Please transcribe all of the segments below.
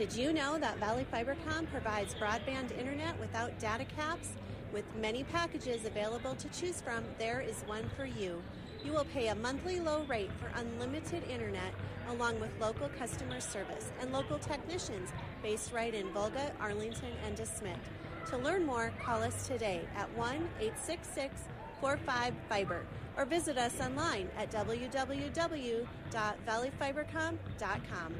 Did you know that Valley Fibercom provides broadband internet without data caps? With many packages available to choose from, there is one for you. You will pay a monthly low rate for unlimited internet along with local customer service and local technicians based right in Volga, Arlington, and DeSmet. To learn more, call us today at 1-866-45-FIBER or visit us online at www.valleyfibercom.com.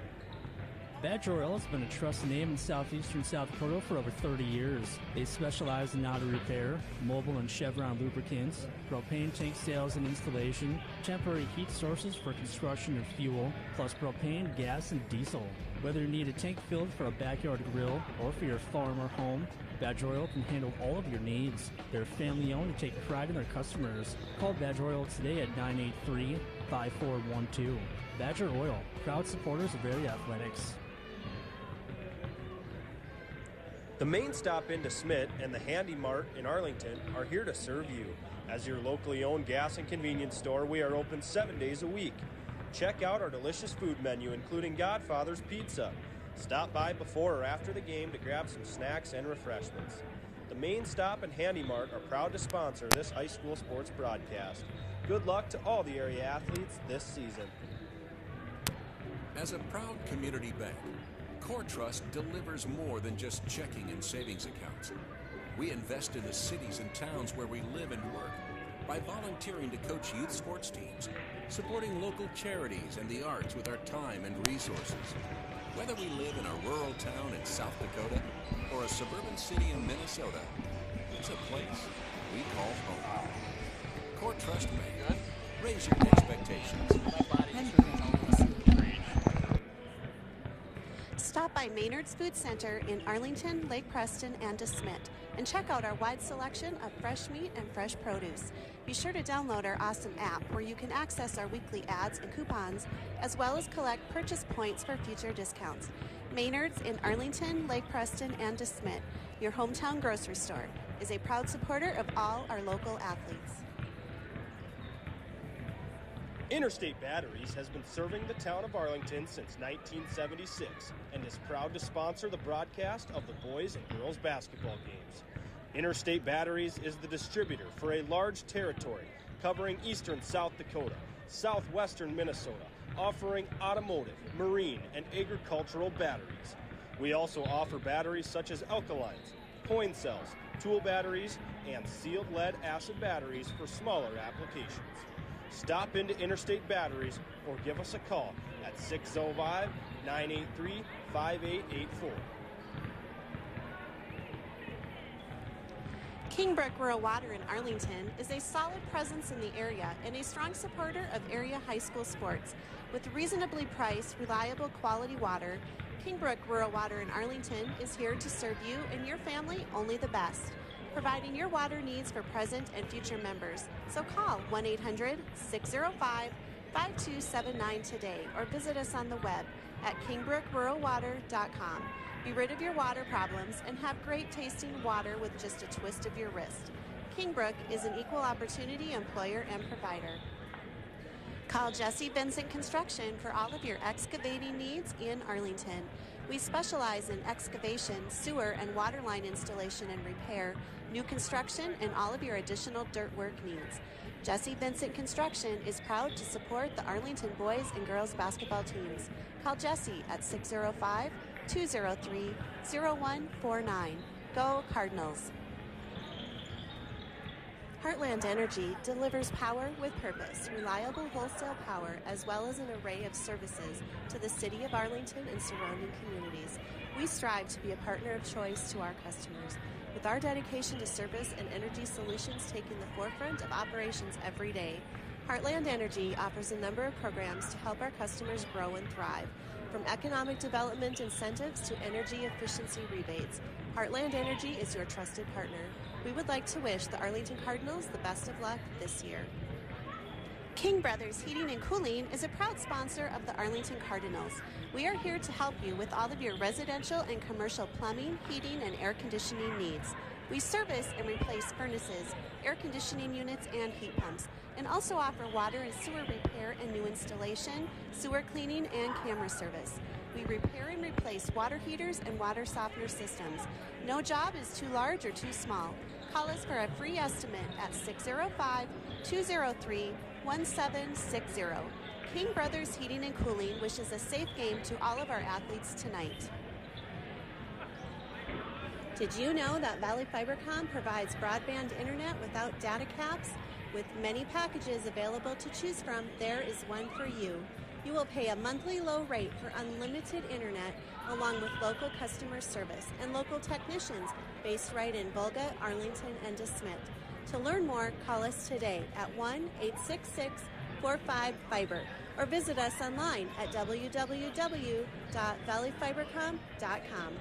Badger Oil has been a trusted name in southeastern South Dakota for over 30 years. They specialize in auto repair, mobile and Chevron lubricants, propane tank sales and installation, temporary heat sources for construction and fuel, plus propane, gas, and diesel. Whether you need a tank filled for a backyard grill or for your farm or home, Badger Oil can handle all of your needs. They're family-owned and take pride in their customers. Call Badger Oil today at 983-5412. Badger Oil, proud supporters of area athletics. The Main Stop in DeSmet and the Handy Mart in Arlington are here to serve you. As your locally owned gas and convenience store, we are open 7 days a week. Check out our delicious food menu, including Godfather's Pizza. Stop by before or after the game to grab some snacks and refreshments. The Main Stop and Handy Mart are proud to sponsor this high school sports broadcast. Good luck to all the area athletes this season. As a proud community bank, Core Trust delivers more than just checking and savings accounts. We invest in the cities and towns where we live and work by volunteering to coach youth sports teams, supporting local charities and the arts with our time and resources. Whether we live in a rural town in South Dakota or a suburban city in Minnesota, it's a place we call home. Core Trust Bank. Raise your expectations. Stop by Maynard's Food Center in Arlington, Lake Preston, and DeSmet, and check out our wide selection of fresh meat and fresh produce. Be sure to download our awesome app where you can access our weekly ads and coupons, as well as collect purchase points for future discounts. Maynard's in Arlington, Lake Preston, and DeSmet, your hometown grocery store, is a proud supporter of all our local athletes. Interstate Batteries has been serving the town of Arlington since 1976 and is proud to sponsor the broadcast of the boys and girls basketball games. Interstate Batteries is the distributor for a large territory covering eastern South Dakota, southwestern Minnesota, offering automotive, marine, and agricultural batteries. We also offer batteries such as alkalines, coin cells, tool batteries, and sealed lead acid batteries for smaller applications. Stop into Interstate Batteries or give us a call at 605-983-5884. Kingbrook Rural Water in Arlington is a solid presence in the area and a strong supporter of area high school sports. With reasonably priced, reliable, quality water, Kingbrook Rural Water in Arlington is here to serve you and your family only the best, providing your water needs for present and future members. So call 1-800-605-5279 today or visit us on the web at kingbrookruralwater.com. Be rid of your water problems and have great tasting water with just a twist of your wrist. Kingbrook is an equal opportunity employer and provider. Call Jesse Vincent Construction for all of your excavating needs in Arlington. We specialize in excavation, sewer, and water line installation and repair, new construction, and all of your additional dirt work needs. Jesse Vincent Construction is proud to support the Arlington boys and girls basketball teams. Call Jesse at 605-203-0149. Go Cardinals! Heartland Energy delivers power with purpose, reliable wholesale power, as well as an array of services to the city of Arlington and surrounding communities. We strive to be a partner of choice to our customers, with our dedication to service and energy solutions taking the forefront of operations every day. Heartland Energy offers a number of programs to help our customers grow and thrive, from economic development incentives to energy efficiency rebates. Heartland Energy is your trusted partner. We would like to wish the Arlington Cardinals the best of luck this year. King Brothers Heating and Cooling is a proud sponsor of the Arlington Cardinals. We are here to help you with all of your residential and commercial plumbing, heating, and air conditioning needs. We service and replace furnaces, air conditioning units, and heat pumps, and also offer water and sewer repair and new installation, sewer cleaning, and camera service. We repair and replace water heaters and water softener systems. No job is too large or too small. Call us for a free estimate at 605-203-1760. King Brothers Heating and Cooling wishes a safe game to all of our athletes tonight. Did you know that Valley Fibercom provides broadband internet without data caps? With many packages available to choose from, there is one for you. You will pay a monthly low rate for unlimited internet along with local customer service and local technicians based right in Volga, Arlington, and DeSmet. To learn more, call us today at 1-866-45-FIBER or visit us online at www.valleyfibercom.com.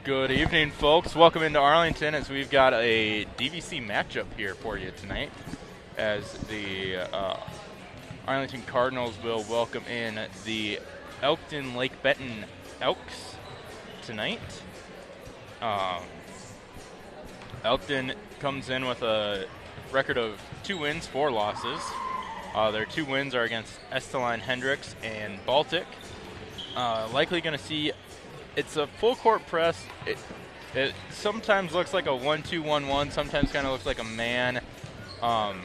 Good evening, folks. Welcome into Arlington as we've got a DVC matchup here for you tonight as the Arlington Cardinals will welcome in the Elkton Lake Benton Elks tonight. Elkton comes in with a record of 2 wins, 4 losses. Their 2 wins are against Esteline Hendricks and Baltic. Likely going to see it's a full court press. It sometimes looks like a 1-2-1-1. Sometimes kind of looks like a man.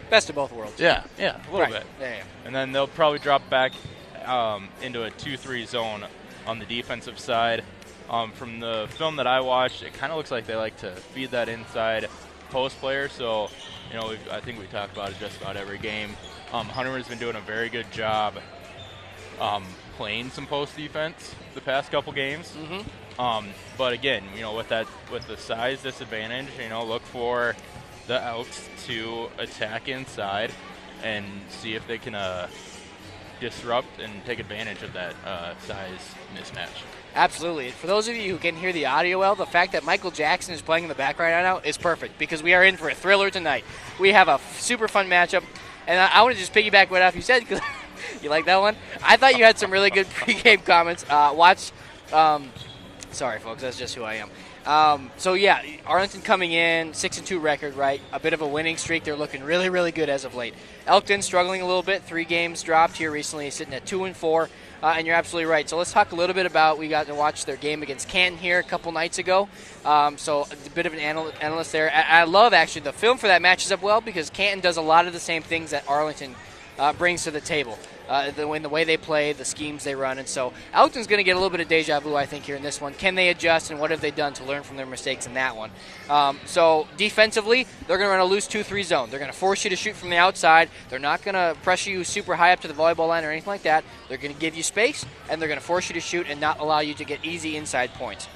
Best of both worlds. Yeah, a little bit. Yeah. And then they'll probably drop back into a 2-3 zone on the defensive side. From the film that I watched, it kind of looks like they like to feed that inside post player. So, I think we talk about it just about every game. Hunterman's been doing a very good job playing some post defense the past couple games. Mm-hmm. But again, with the size disadvantage, look for the Elks to attack inside and see if they can disrupt and take advantage of that size mismatch. Absolutely. For those of you who can hear the audio well, the fact that Michael Jackson is playing in the background right now is perfect because we are in for a thriller tonight. We have a super fun matchup, and I want to just piggyback what you said because you like that one? I thought you had some really good pregame comments. Sorry, folks, that's just who I am. Arlington coming in, 6-2 record, right? A bit of a winning streak. They're looking really, really good as of late. Elkton struggling a little bit. 3 games dropped here recently, sitting at 2-4. And you're absolutely right. So let's talk a little bit about, we got to watch their game against Canton here a couple nights ago. So a bit of an analyst there. I love, actually, the film for that matches up well because Canton does a lot of the same things that Arlington brings to the table. in the way they play, the schemes they run. And so Elkton's going to get a little bit of deja vu, I think, here in this one. Can they adjust, and what have they done to learn from their mistakes in that one? So defensively, they're going to run a loose 2-3 zone. They're going to force you to shoot from the outside. They're not going to pressure you super high up to the volleyball line or anything like that. They're going to give you space, and they're going to force you to shoot and not allow you to get easy inside points.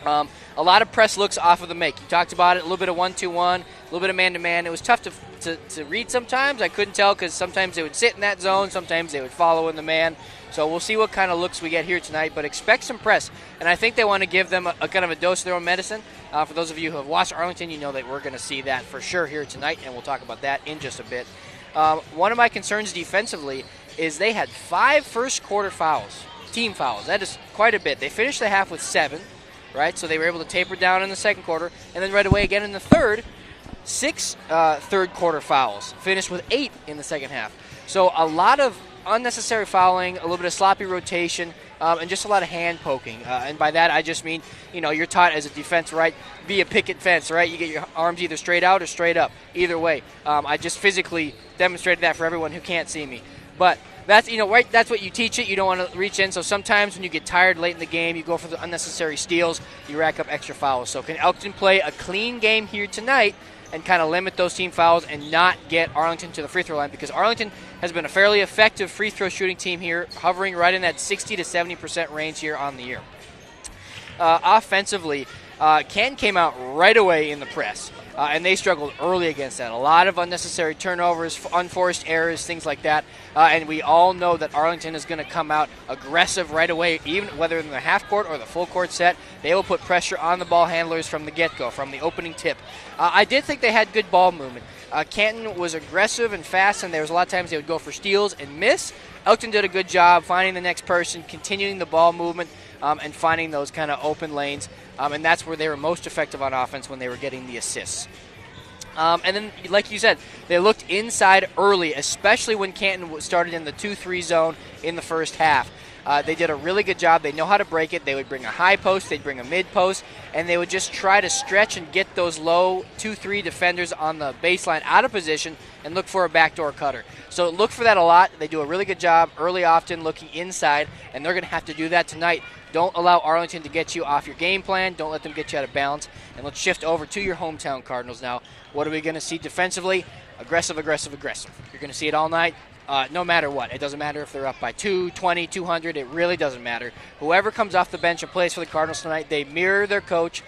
A lot of press looks off of the make. You talked about it, a little bit of 1-2-1, a little bit of man-to-man. It was tough to read sometimes. I couldn't tell because sometimes they would sit in that zone, sometimes they would follow in the man. So we'll see what kind of looks we get here tonight, but expect some press. And I think they want to give them a kind of a dose of their own medicine. For those of you who have watched Arlington, you know that we're going to see that for sure here tonight, and we'll talk about that in just a bit. One of my concerns defensively is they had 5 first-quarter fouls, team fouls. That is quite a bit. They finished the half with 7. Right, so they were able to taper down in the second quarter, and then right away again in the third, 6 third-quarter fouls. Finished with 8 in the second half. So a lot of unnecessary fouling, a little bit of sloppy rotation, and just a lot of hand poking. And by that I just mean, you're taught as a defense, right, be a picket fence, right? You get your arms either straight out or straight up. Either way. I just physically demonstrated that for everyone who can't see me. But that's right. That's what you teach it. You don't want to reach in. So sometimes when you get tired late in the game, you go for the unnecessary steals. You rack up extra fouls. So can Elkton play a clean game here tonight and kind of limit those team fouls and not get Arlington to the free throw line? Because Arlington has been a fairly effective free throw shooting team here, hovering right in that 60 to 70% range here on the year. Offensively, Canton came out right away in the press. And they struggled early against that. A lot of unnecessary turnovers, unforced errors, things like that. And we all know that Arlington is going to come out aggressive right away, even whether in the half court or the full court set. They will put pressure on the ball handlers from the get-go, from the opening tip. I did think they had good ball movement. Canton was aggressive and fast, and there was a lot of times they would go for steals and miss. Elkton did a good job finding the next person, continuing the ball movement, and finding those kind of open lanes. And that's where they were most effective on offense, when they were getting the assists. And then, like you said, they looked inside early, especially when Canton started in the 2-3 zone in the first half. They did a really good job. They know how to break it. They would bring a high post, they'd bring a mid post, and they would just try to stretch and get those low 2-3 defenders on the baseline out of position and look for a backdoor cutter. So look for that a lot. They do a really good job early, often looking inside, and they're going to have to do that tonight. Don't allow Arlington to get you off your game plan. Don't let them get you out of balance. And let's shift over to your hometown Cardinals now. What are we going to see defensively? Aggressive, aggressive, aggressive. You're going to see it all night, no matter what. It doesn't matter if they're up by 2, 20, 200. It really doesn't matter. Whoever comes off the bench and plays for the Cardinals tonight, they mirror their coach,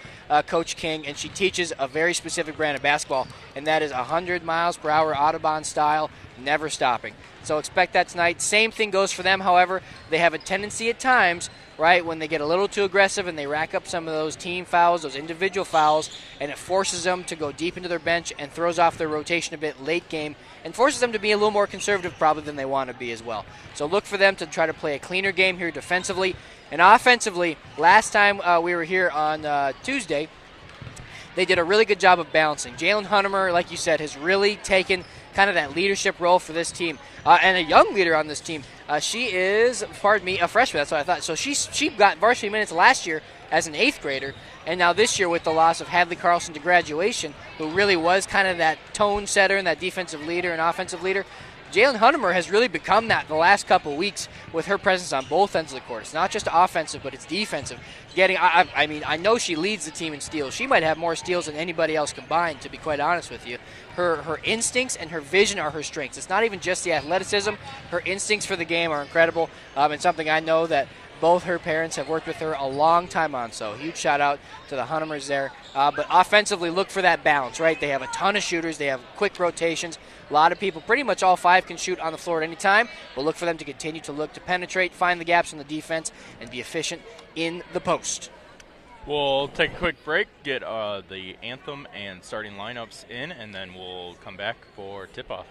Coach King, and she teaches a very specific brand of basketball, and that is 100 miles per hour Autobahn style, never stopping. So expect that tonight. Same thing goes for them, however. They have a tendency at times, right, when they get a little too aggressive and they rack up some of those team fouls, those individual fouls, and it forces them to go deep into their bench and throws off their rotation a bit late game and forces them to be a little more conservative probably than they want to be as well. So look for them to try to play a cleaner game here defensively. And offensively, last time we were here on Tuesday, they did a really good job of balancing. Jalen Hunnemer, like you said, has really taken kind of that leadership role for this team. And a young leader on this team. She is, pardon me, a freshman. That's what I thought. So she got varsity minutes last year as an 8th grader, and now this year with the loss of Hadley Carlson to graduation, who really was kind of that tone setter and that defensive leader and offensive leader. Jalen Hunnemer has really become that the last couple of weeks with her presence on both ends of the court. It's not just offensive, but it's defensive. I know she leads the team in steals. She might have more steals than anybody else combined, to be quite honest with you. Her instincts and her vision are her strengths. It's not even just the athleticism. Her instincts for the game are incredible, and something I know that both her parents have worked with her a long time on, so huge shout-out to the Hunnemers there. But offensively, look for that balance, right? They have a ton of shooters. They have quick rotations. A lot of people, pretty much all 5 can shoot on the floor at any time, but look for them to continue to look to penetrate, find the gaps in the defense, and be efficient in the post. We'll take a quick break, get the anthem and starting lineups in, and then we'll come back for tip-off.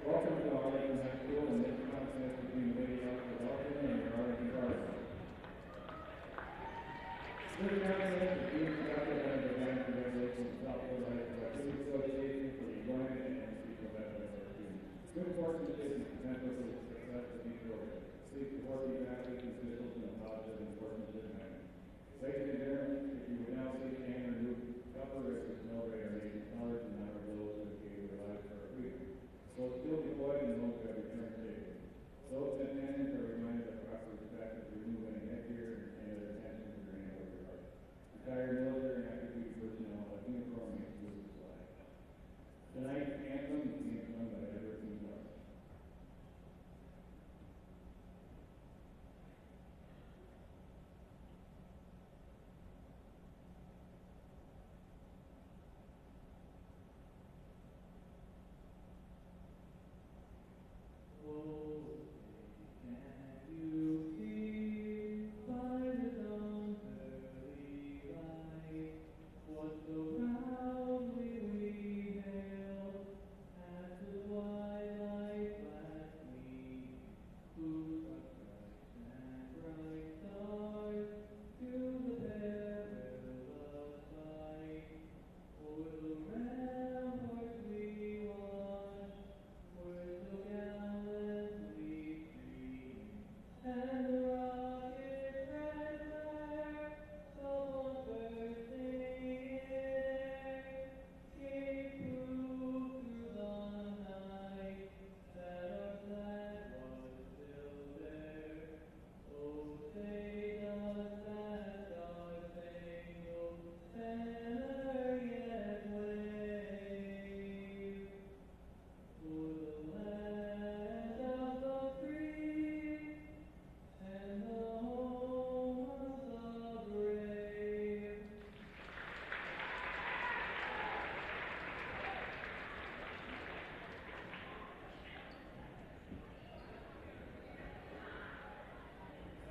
Welcome to the Arlington High School and this contest between the Lady Elkton and your Arlington Cardinals. This contest is being conducted under the guidance and regulations of South Florida High School Activities Association for the enjoyment and speech of veterans of our students. Good fortune to this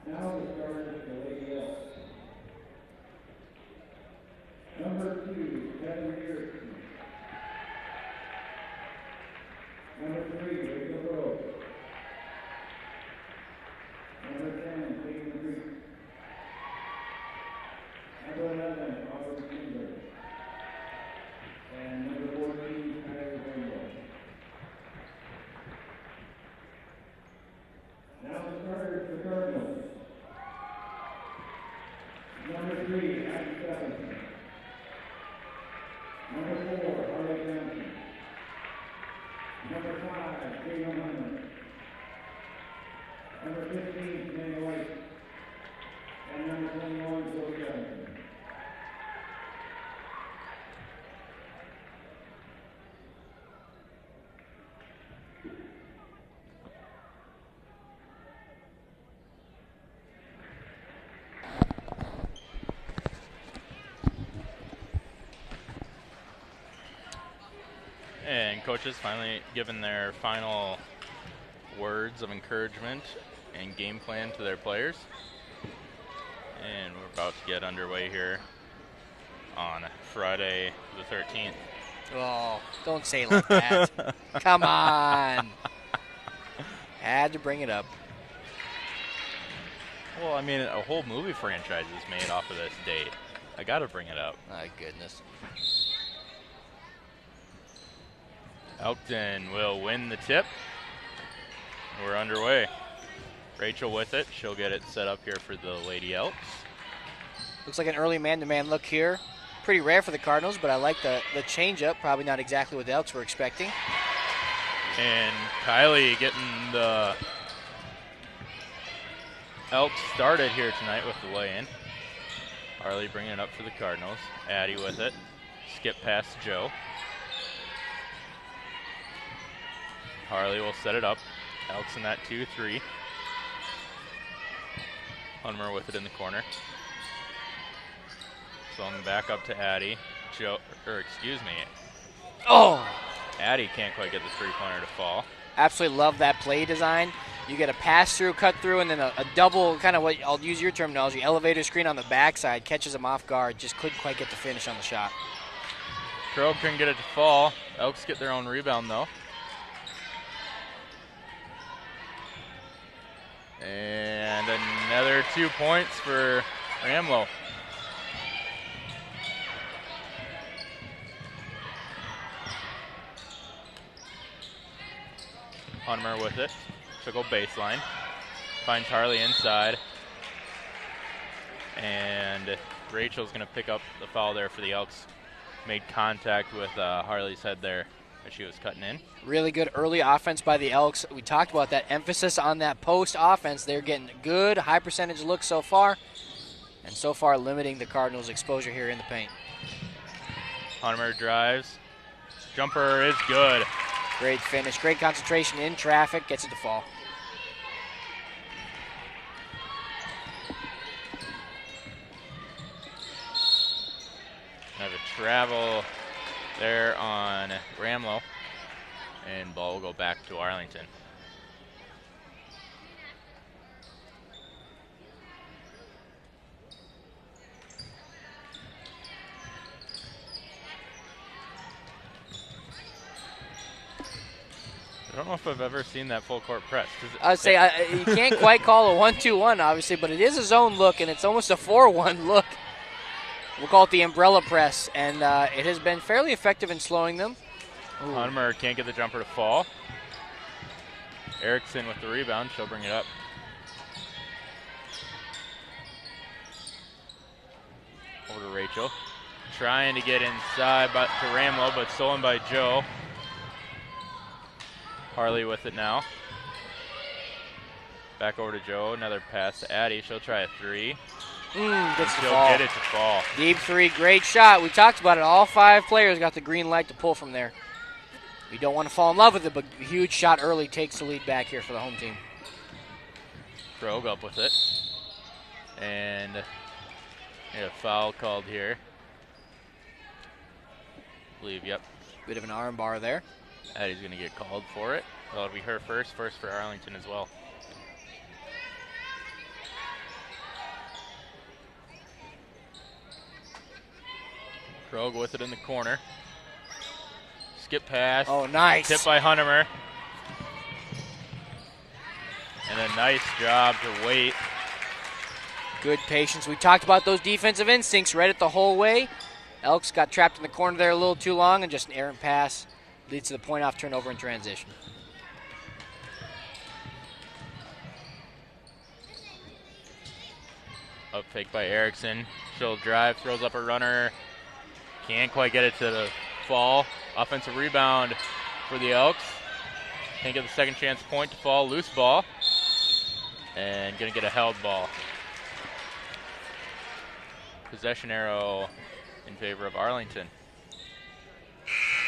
Now the starters for the Lady Elks. Number 2, Kevin Pearson. Number 3, Rachel Rose. Number 10, Caitlin Creek. Number 11, Aubrey Kinder. And number 14, Tyler Rainbow. Now the starters for Cardinals. Number 3, Abby Stephenson. Number 4, Harley Johnson. Number 5, Jalen Hunter. Number 15, Samantha White. And number 21, Joe Johnson. And coaches finally given their final words of encouragement and game plan to their players. And we're about to get underway here on Friday the 13th. Oh, don't say it like that. Come on. Had to bring it up. Well, I mean, a whole movie franchise is made off of this date. I got to bring it up. My goodness. Elkton will win the tip. We're underway. Rachel with it. She'll get it set up here for the Lady Elks. Looks like an early man-to-man look here. Pretty rare for the Cardinals, but I like the change-up. Probably not exactly what the Elks were expecting. And Kylie getting the Elks started here tonight with the lay-in. Harley bringing it up for the Cardinals. Addie with it. Skip past Joe. Harley will set it up. Elks in that 2-3. Hunmer with it in the corner. Swung back up to Addie. Oh! Addie can't quite get the three-pointer to fall. Absolutely love that play design. You get a pass-through, cut-through, and then a double, kind of what I'll use your terminology, elevator screen on the backside, catches him off guard, just couldn't quite get the finish on the shot. Crow couldn't get it to fall. Elks get their own rebound, though. And another 2 points for Ramlow. Hunmer with it. She'll go baseline. Finds Harley inside. And Rachel's going to pick up the foul there for the Elks. Made contact with Harley's head there as she was cutting in. Really good early offense by the Elks. We talked about that emphasis on that post offense. They're getting good, high percentage looks so far. And so far limiting the Cardinals' exposure here in the paint. Hunmer drives. Jumper is good. Great finish, great concentration in traffic, gets it to fall. Have a travel there on Ramlow, and ball will go back to Arlington. I don't know if I've ever seen that full court press. I'd say you can't quite call a 1-2-1, obviously, but it is a zone look, and it's almost a 4-1 look. We'll call it the umbrella press, and it has been fairly effective in slowing them. Hunmer can't get the jumper to fall. Erickson with the rebound. She'll bring it up. Over to Rachel. Trying to get inside to Ramlow, but stolen by Joe. Harley with it now. Back over to Joe. Another pass to Addie. She'll try a three. Gets She'll fall. get it to fall. Deep three, great shot. We talked about it. All 5 players got the green light to pull from there. You don't want to fall in love with it, but a huge shot early takes the lead back here for the home team. Krog up with it. And a foul called here. I believe, yep. Bit of an arm bar there. Addie's going to get called for it. Well, it'll be her first for Arlington as well. Krog with it in the corner. Skip pass. Oh, nice. Tip by Huntemer. And a nice job to wait. Good patience. We talked about those defensive instincts, read it the whole way. Elks got trapped in the corner there a little too long, and just an errant pass leads to the point-off turnover in transition. Up fake by Erickson. She'll drive, throws up a runner. Can't quite get it to the fall. Offensive rebound for the Elks. Can't get the second chance point to fall. Loose ball. And going to get a held ball. Possession arrow in favor of Arlington.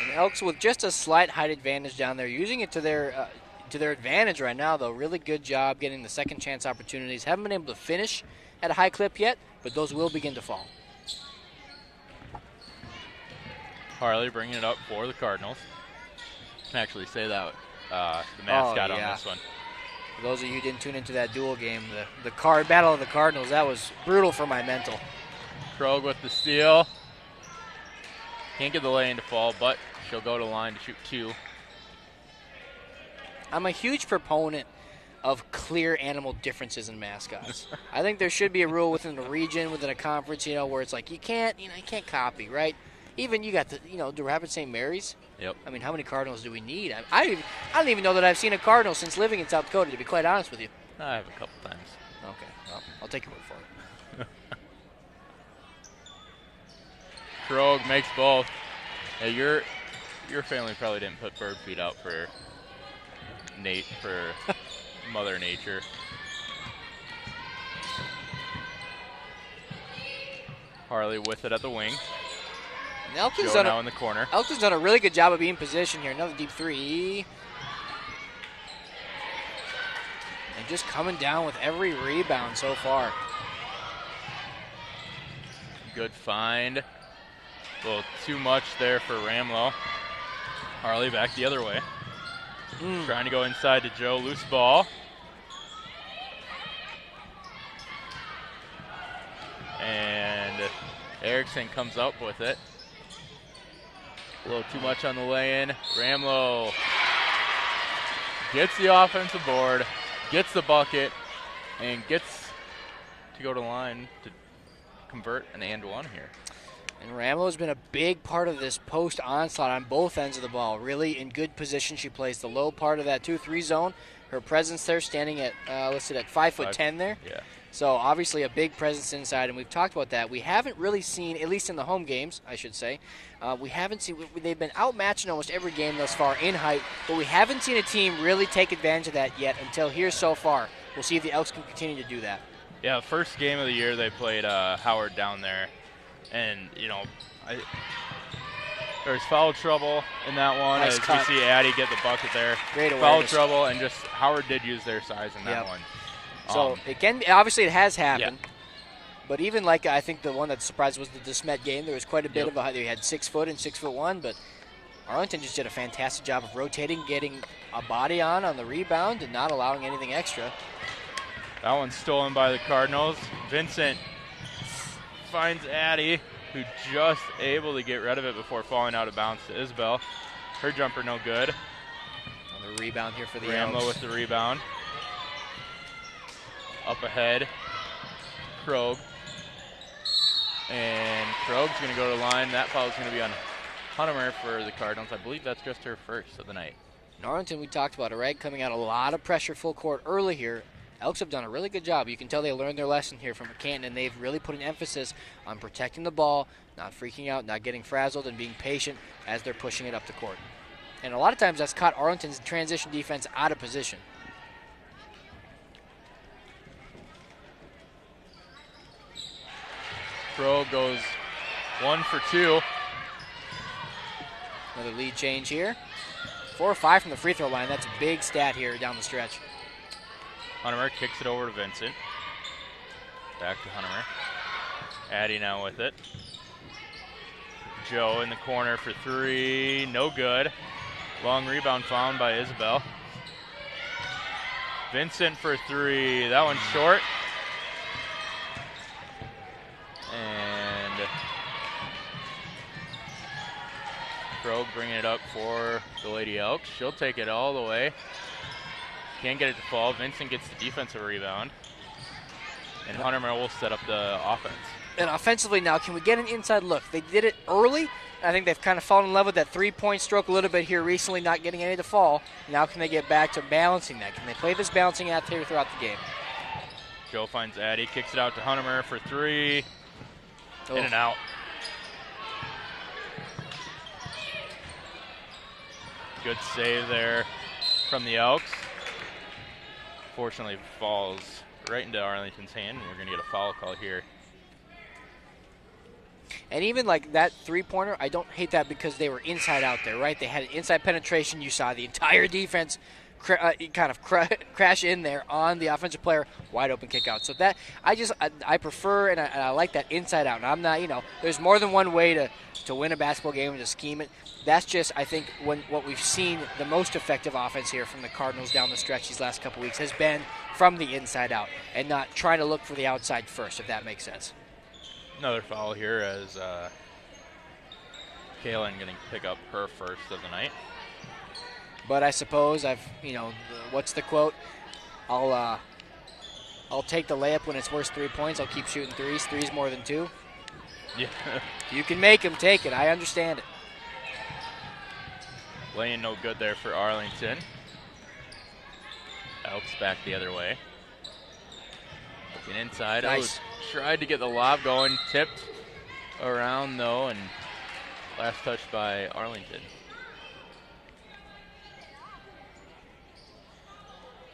And Elks with just a slight height advantage down there, using it to their advantage right now, though. Really good job getting the second chance opportunities. Haven't been able to finish at a high clip yet, but those will begin to fall. Harley bringing it up for the Cardinals. Can actually say that the mascot on this one. For those of you who didn't tune into that duel game, the card battle of the Cardinals, that was brutal for my mental. Krog with the steal. Can't get the lay-in to fall, but she'll go to line to shoot 2. I'm a huge proponent of clear animal differences in mascots. I think there should be a rule within a region, within a conference, where it's like you can't copy, right? Even you got the Rapid St. Mary's. Yep. I mean, how many Cardinals do we need? I don't even know that I've seen a Cardinal since living in South Dakota, to be quite honest with you. I have a couple times. Okay, well, I'll take your word for it. Krog makes both. Hey, your family probably didn't put bird feed out for Mother Nature. Harley with it at the wing. Elkton's Joe now in the corner. Elkton's done a really good job of being positioned here. Another deep 3. And just coming down with every rebound so far. Good find. A little too much there for Ramlow. Harley back the other way. Trying to go inside to Joe. Loose ball. And Erickson comes up with it. A little too much on the lay-in. Ramlow gets the offensive board, gets the bucket, and gets to go to line to convert an and one here. And Ramlow has been a big part of this post onslaught on both ends of the ball. Really in good position. She plays the low part of that 2-3 zone. Her presence there, standing at listed at 5'10" there. Yeah. So obviously a big presence inside, and we've talked about that. We haven't really seen, at least in the home games, I should say, we haven't seen. They've been outmatched in almost every game thus far in height, but we haven't seen a team really take advantage of that yet until here so far. We'll see if the Elks can continue to do that. Yeah, first game of the year they played Howard down there, and there's foul trouble in that one. Nice as cut. we see Addie get the bucket there. Great foul awareness. trouble, and just Howard did use their size in that one. So it can obviously it has happened, but even I think the one that surprised was the DeSmet game. There was quite a bit of they had 6 foot and 6'1", but Arlington just did a fantastic job of rotating, getting a body on the rebound, and not allowing anything extra. That one's stolen by the Cardinals. Vincent finds Addie, who just able to get rid of it before falling out of bounds to Isabel. Her jumper no good. Another rebound here for the Ramlow Elks. with the rebound. Up ahead, Krog. And Krog's going to go to line. That foul is going to be on Huntemer for the Cardinals. I believe that's just her first of the night. In Arlington, we talked about it, right? Coming out a lot of pressure full court early here. Elks have done a really good job. You can tell they learned their lesson here from Canton, and they've really put an emphasis on protecting the ball, not freaking out, not getting frazzled, and being patient as they're pushing it up the court. And a lot of times that's caught Arlington's transition defense out of position. Krog goes 1 for 2. Another lead change here. 4 or 5 from the free throw line. That's a big stat here down the stretch. Huntemer kicks it over to Vincent. Back to Huntemer. Addie now with it. Joe in the corner for 3. No good. Long rebound found by Isabel. Vincent for 3. That one's short. And Krogh bringing it up for the Lady Elks. She'll take it all the way. Can't get it to fall. Vincent gets the defensive rebound. And Hunterman will set up the offense. And offensively now, can we get an inside look? They did it early. I think they've kind of fallen in love with that three-point stroke a little bit here recently, not getting any to fall. Now can they get back to balancing that? Can they play this balancing act here throughout the game? Joe finds Addie, kicks it out to Hunterman for three. In and out. Good save there from the Elks. Fortunately, falls right into Arlington's hand. We're going to get a foul call here. And even like that three-pointer, I don't hate that because they were inside out there, right? They had an inside penetration. You saw the entire defense crash in there on the offensive player, wide open kick out. So that I prefer and I like that inside out. And I'm not, there's more than one way to win a basketball game and to scheme it. That's just, I think, what we've seen the most effective offense here from the Cardinals down the stretch these last couple weeks has been from the inside out and not trying to look for the outside first, if that makes sense. Another foul here as Kaylin going to pick up her first of the night. But I suppose what's the quote? I'll take the layup when it's worth 3 points. I'll keep shooting threes. Threes more than two. Yeah. You can make them, take it. I understand it. Laying no good there for Arlington. Elks back the other way. Looking inside. Nice. Tried to get the lob going. Tipped around, though, and last touched by Arlington.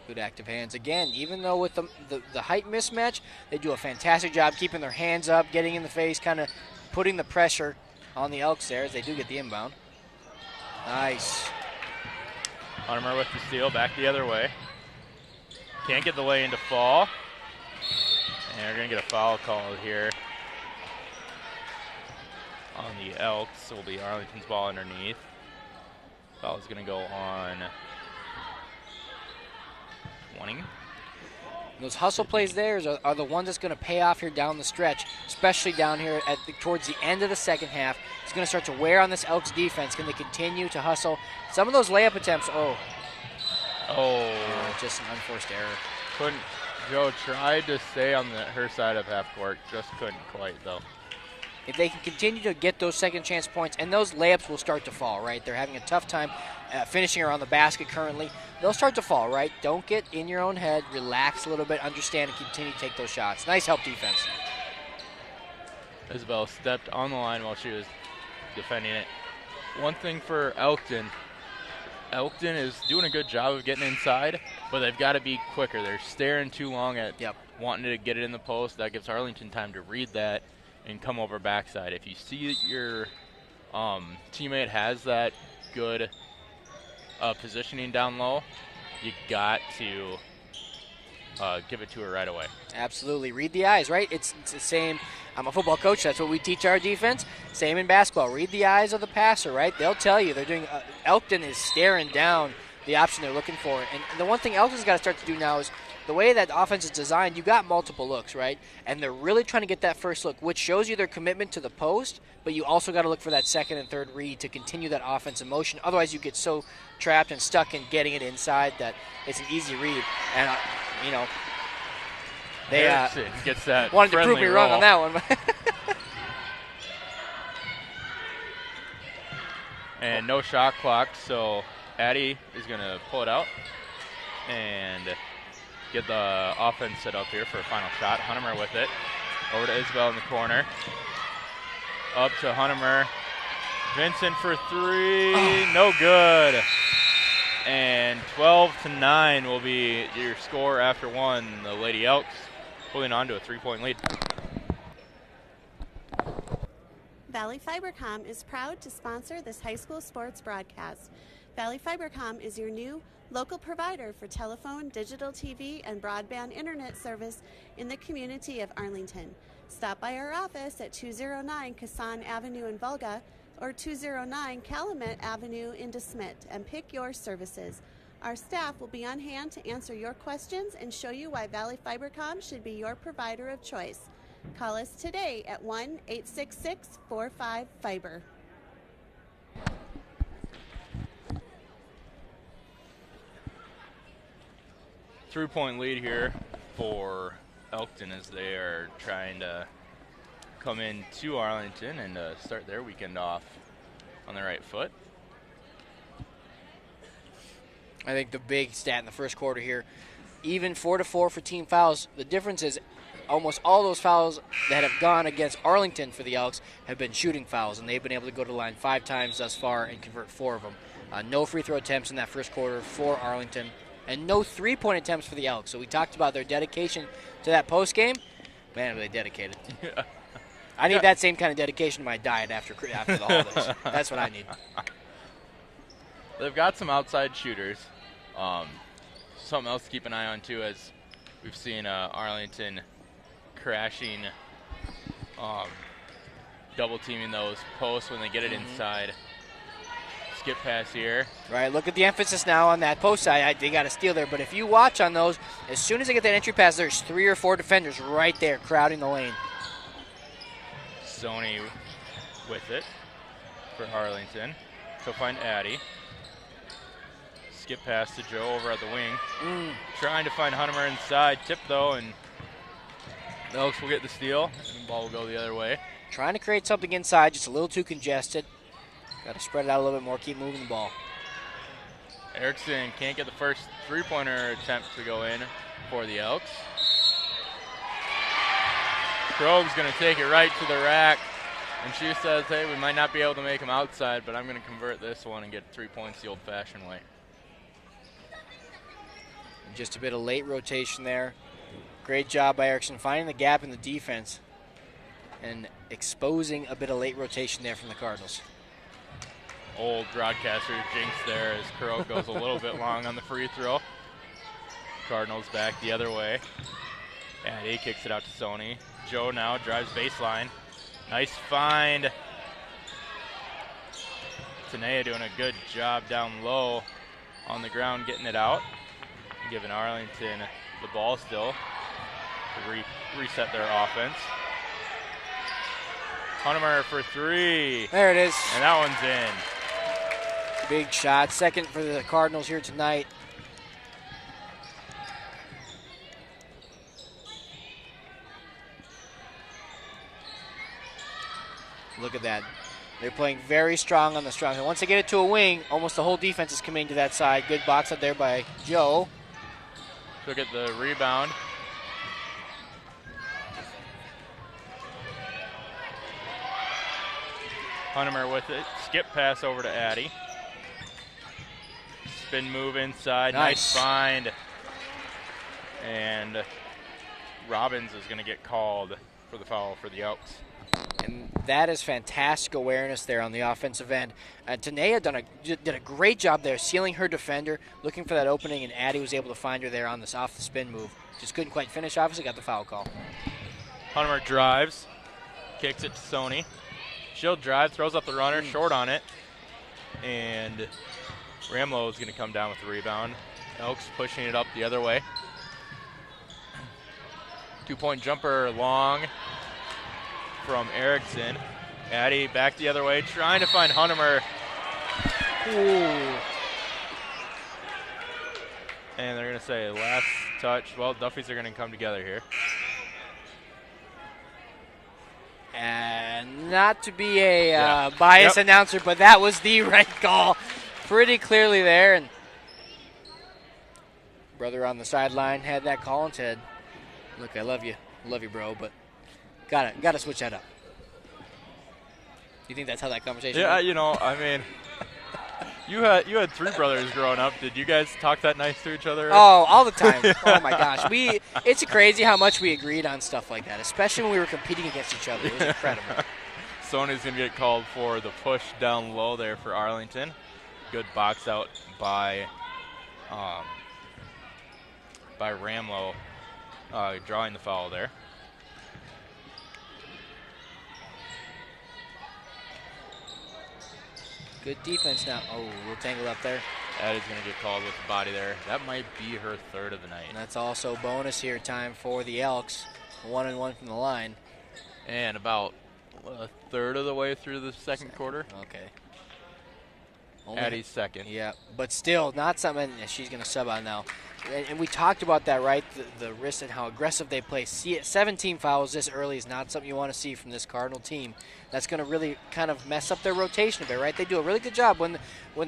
Good active hands. Again, even though with the height mismatch, they do a fantastic job keeping their hands up, getting in the face, kind of putting the pressure on the Elks there as they do get the inbound. Nice. Hunterman with the steal, back the other way. Can't get the lay in to fall. And we're going to get a foul call here on the Elks. It will be Arlington's ball underneath. Foul is going to go on 20. Those hustle plays there are the ones that's going to pay off here down the stretch, especially down here towards the end of the second half. It's going to start to wear on this Elks defense. Can they continue to hustle? Some of those layup attempts, just an unforced error. Joe tried to stay on her side of half court, just couldn't quite, though. If they can continue to get those second chance points, and those layups will start to fall, right? They're having a tough time finishing around the basket currently. They'll start to fall, right? Don't get in your own head. Relax a little bit. Understand and continue to take those shots. Nice help defense. Isabel stepped on the line while she was defending it. One thing for Elkton is doing a good job of getting inside, but they've got to be quicker. They're staring too long at wanting to get it in the post. That gives Arlington time to read that and come over backside. If you see that your teammate has that good positioning down low, you got to give it to her right away. Absolutely. Read the eyes, right? It's the same. I'm a football coach. That's what we teach our defense. Same in basketball. Read the eyes of the passer, right? They'll tell you. They're doing Elkton is staring down the option they're looking for. And the one thing Elkton's got to start to do now is the way that offense is designed, you got multiple looks, right? And they're really trying to get that first look, which shows you their commitment to the post, but you also got to look for that second and third read to continue that offensive motion. Otherwise, you get so trapped and stuck in getting it inside that it's an easy read. And, they gets that wanted to prove me wrong on that one. And no shot clock, so Addie is going to pull it out and get the offense set up here for a final shot. Huntermer with it. Over to Isabel in the corner. Up to Huntermer. Vincent for three. No good. And 12-9 will be your score after one. The Lady Elks holding on to a 3-point lead. Valley Fibercom is proud to sponsor this high school sports broadcast. Valley Fibercom is your new local provider for telephone, digital TV, and broadband internet service in the community of Arlington. Stop by our office at 209 Kassan Avenue in Volga or 209 Calumet Avenue in DeSmet and pick your services. Our staff will be on hand to answer your questions and show you why Valley Fibercom should be your provider of choice. Call us today at 1-866-45-FIBER. 3-point lead here for Elkton as they are trying to come in to Arlington and start their weekend off on the right foot. I think the big stat in the first quarter here, even 4-4 for team fouls. The difference is almost all those fouls that have gone against Arlington for the Elks have been shooting fouls, and they've been able to go to the line 5 times thus far and convert 4 of them. No free throw attempts in that first quarter for Arlington, and no 3-point attempts for the Elks. So we talked about their dedication to that post game. Man, are they dedicated. Yeah. I need that same kind of dedication to my diet after the holidays. That's what I need. They've got some outside shooters. Something else to keep an eye on, too, as we've seen Arlington crashing, double-teaming those posts when they get it inside. Skip pass here. Right, look at the emphasis now on that post side. They got to steal there, but if you watch on those, as soon as they get that entry pass, there's 3 or 4 defenders right there crowding the lane. Sony with it for Arlington. He'll find Addy. Skip pass to Joe over at the wing. Trying to find Huntemer inside. Tip, though, and the Elks will get the steal, and the ball will go the other way. Trying to create something inside, just a little too congested. Got to spread it out a little bit more, keep moving the ball. Erickson can't get the first 3-pointer attempt to go in for the Elks. Krog's going to take it right to the rack, and she says, hey, we might not be able to make him outside, but I'm going to convert this one and get 3 points the old-fashioned way. Just a bit of late rotation there. Great job by Erickson finding the gap in the defense and exposing a bit of late rotation there from the Cardinals. Old broadcaster jinx there as Krog goes a little bit long on the free throw. Cardinals back the other way. And he kicks it out to Sony. Joe now drives baseline. Nice find. Tanea doing a good job down low on the ground getting it out. Giving Arlington the ball still to reset their offense. Huntemer for 3. There it is. And that one's in. Big shot. Second for the Cardinals here tonight. Look at that. They're playing very strong on the strong side. Once they get it to a wing, almost the whole defense is coming to that side. Good box out there by Joe. Took it the rebound. Huntemer with it. Skip pass over to Addy. Spin move inside. Nice find. And Robbins is going to get called for the foul for the Elks. And that is fantastic awareness there on the offensive end. Tanea did a great job there, sealing her defender, looking for that opening, and Addy was able to find her there on this off the spin move. Just couldn't quite finish. Obviously got the foul call. Huntemer drives, kicks it to Sony. She'll drive, throws up the runner, short on it, and Ramlow is going to come down with the rebound. Elks pushing it up the other way. 2-point jumper long from Erickson. Addy back the other way, trying to find Huntemer. Ooh. And they're going to say last touch. Well, Duffys are going to come together here. And not to be a biased announcer, but that was the right call pretty clearly there. And brother on the sideline had that call and said, look, I love you, bro, but gotta switch that up. You think that's how that conversation went? You know, I mean, you had 3 brothers growing up. Did you guys talk that nice to each other? Oh, all the time. Oh my gosh, it's crazy how much we agreed on stuff like that, especially when we were competing against each other. It was incredible. Sony's gonna get called for the push down low there for Arlington. Good box out by Ramlow, drawing the foul there. Good defense now. Oh, a little tangled up there. Addie's going to get called with the body there. That might be her 3rd of the night. And that's also bonus here time for the Elks. 1-1 from the line. And about a third of the way through the second quarter. Okay. Addie's second. Yeah, but still not something that she's going to sub on now. And we talked about that, right? The risk and how aggressive they play. 17 fouls this early is not something you want to see from this Cardinal team. That's going to really kind of mess up their rotation a bit, right? They do a really good job when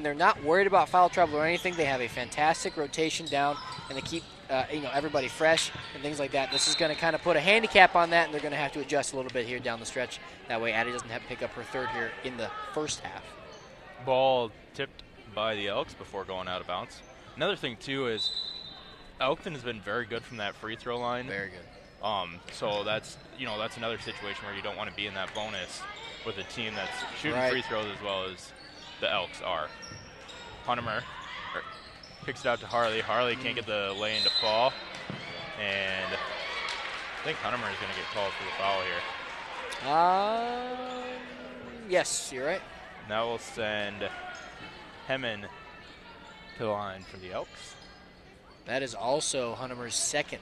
they're not worried about foul trouble or anything. They have a fantastic rotation down, and they keep everybody fresh and things like that. This is going to kind of put a handicap on that, and they're going to have to adjust a little bit here down the stretch. That way, Addie doesn't have to pick up her third here in the first half. Ball tipped by the Elks before going out of bounds. Another thing too is Elkton has been very good from that free throw line. Very good. So that's another situation where you don't want to be in that bonus with a team that's shooting free throws as well as the Elks are. Hunnemer kicks it out to Harley. Harley can't get the lay in to fall, and I think Hunnemer is going to get called for the foul here. Yes, you're right. Now we'll send Hemmen to the line for the Elks. That is also Hunnemer's second.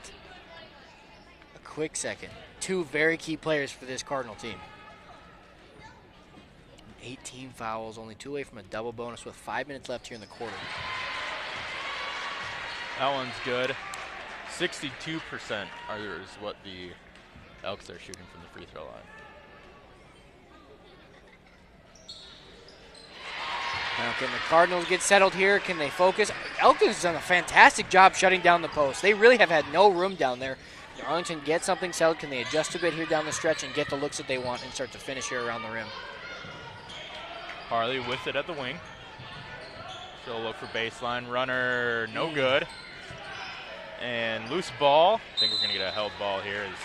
A quick second. Two very key players for this Cardinal team. 18 fouls, only 2 away from a double bonus with 5 minutes left here in the quarter. That one's good. 62% is what the Elks are shooting from the free throw line. Now, can the Cardinals get settled here? Can they focus? Elkton's done a fantastic job shutting down the post. They really have had no room down there. Arlington get something settled. Can they adjust a bit here down the stretch and get the looks that they want and start to finish here around the rim? Harley with it at the wing. She'll look for baseline. Runner, no good. And loose ball. I think we're going to get a held ball here as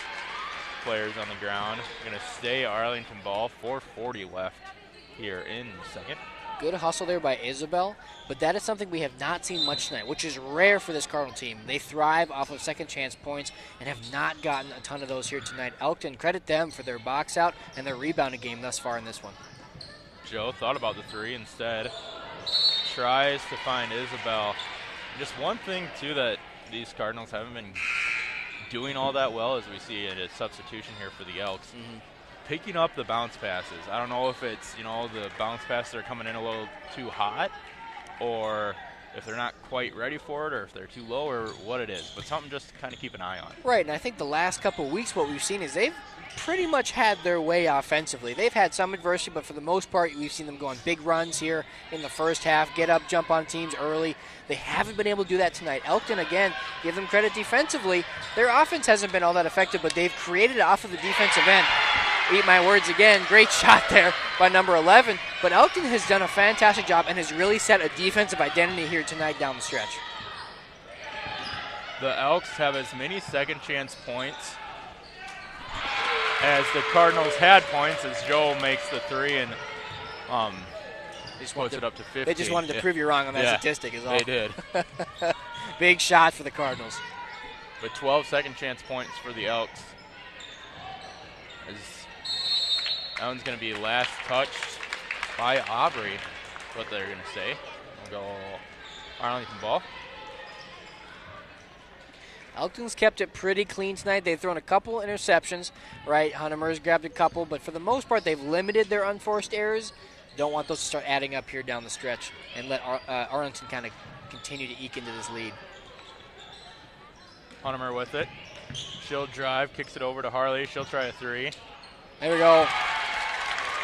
players on the ground. Going to stay Arlington ball. 4:40 left here in the second. Good hustle there by Isabel, but that is something we have not seen much tonight, which is rare for this Cardinal team. They thrive off of second chance points and have not gotten a ton of those here tonight. Elkton, credit them for their box out and their rebounding game thus far in this one. Joe thought about the three instead. Tries to find Isabel. Just one thing, too, that these Cardinals haven't been doing all that well as we see a substitution here for the Elks. Picking up the bounce passes. I don't know if it's, the bounce passes are coming in a little too hot or if they're not quite ready for it or if they're too low or what it is, but something just to kind of keep an eye on. Right, and I think the last couple of weeks what we've seen is they've pretty much had their way offensively. They've had some adversity, but for the most part, we've seen them go on big runs here in the first half, get up, jump on teams early. They haven't been able to do that tonight. Elkton, again, give them credit defensively. Their offense hasn't been all that effective, but they've created it off of the defensive end. Eat my words again. Great shot there by number 11. But Elkton has done a fantastic job and has really set a defensive identity here tonight down the stretch. The Elks have as many second chance points as the Cardinals had points as Joe makes the three and puts it up to 50. They just wanted to prove you wrong on that statistic is all. They did. Big shot for the Cardinals. But 12 second chance points for the Elks. That one's going to be last touched by Aubrey, what they're going to say. We'll go Arlington ball. Elkton's kept it pretty clean tonight. They've thrown a couple interceptions, right? Hunnemer's grabbed a couple, but for the most part, they've limited their unforced errors. Don't want those to start adding up here down the stretch and let Arlington kind of continue to eke into this lead. Hunnemer with it. She'll drive, kicks it over to Harley. She'll try a three. There we go.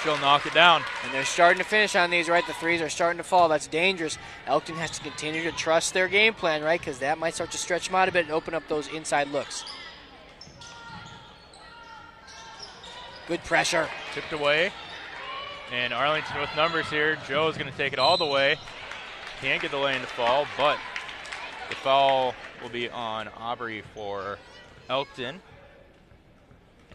She'll knock it down. And they're starting to finish on these, right? The threes are starting to fall. That's dangerous. Elkton has to continue to trust their game plan, right? Because that might start to stretch them out a bit and open up those inside looks. Good pressure. Tipped away. And Arlington with numbers here. Joe's going to take it all the way. Can't get the lane to fall, but the foul will be on Aubrey for Elkton.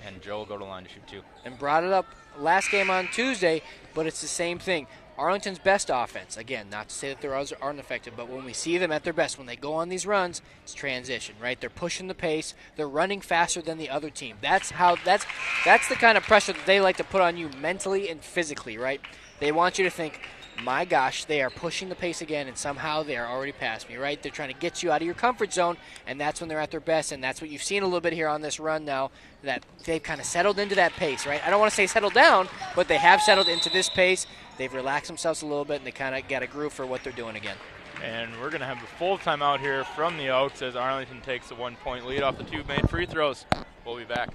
And Joe will go to the line to shoot two. And brought it up last game on Tuesday, but it's the same thing. Arlington's best offense, again, not to say that their others aren't effective, but when we see them at their best, when they go on these runs, it's transition, right? They're pushing the pace. They're running faster than the other team. That's the kind of pressure that they like to put on you mentally and physically, right? They want you to think, my gosh, they are pushing the pace again, and somehow they are already past me, right? They're trying to get you out of your comfort zone, and that's when they're at their best, and that's what you've seen a little bit here on this run now, that they've kind of settled into that pace, right? I don't want to say settled down, but they have settled into this pace. They've relaxed themselves a little bit, and they kind of got a groove for what they're doing again. And we're going to have a full timeout here from the Elks as Arlington takes a 1-point lead off the 2 made free throws. We'll be back.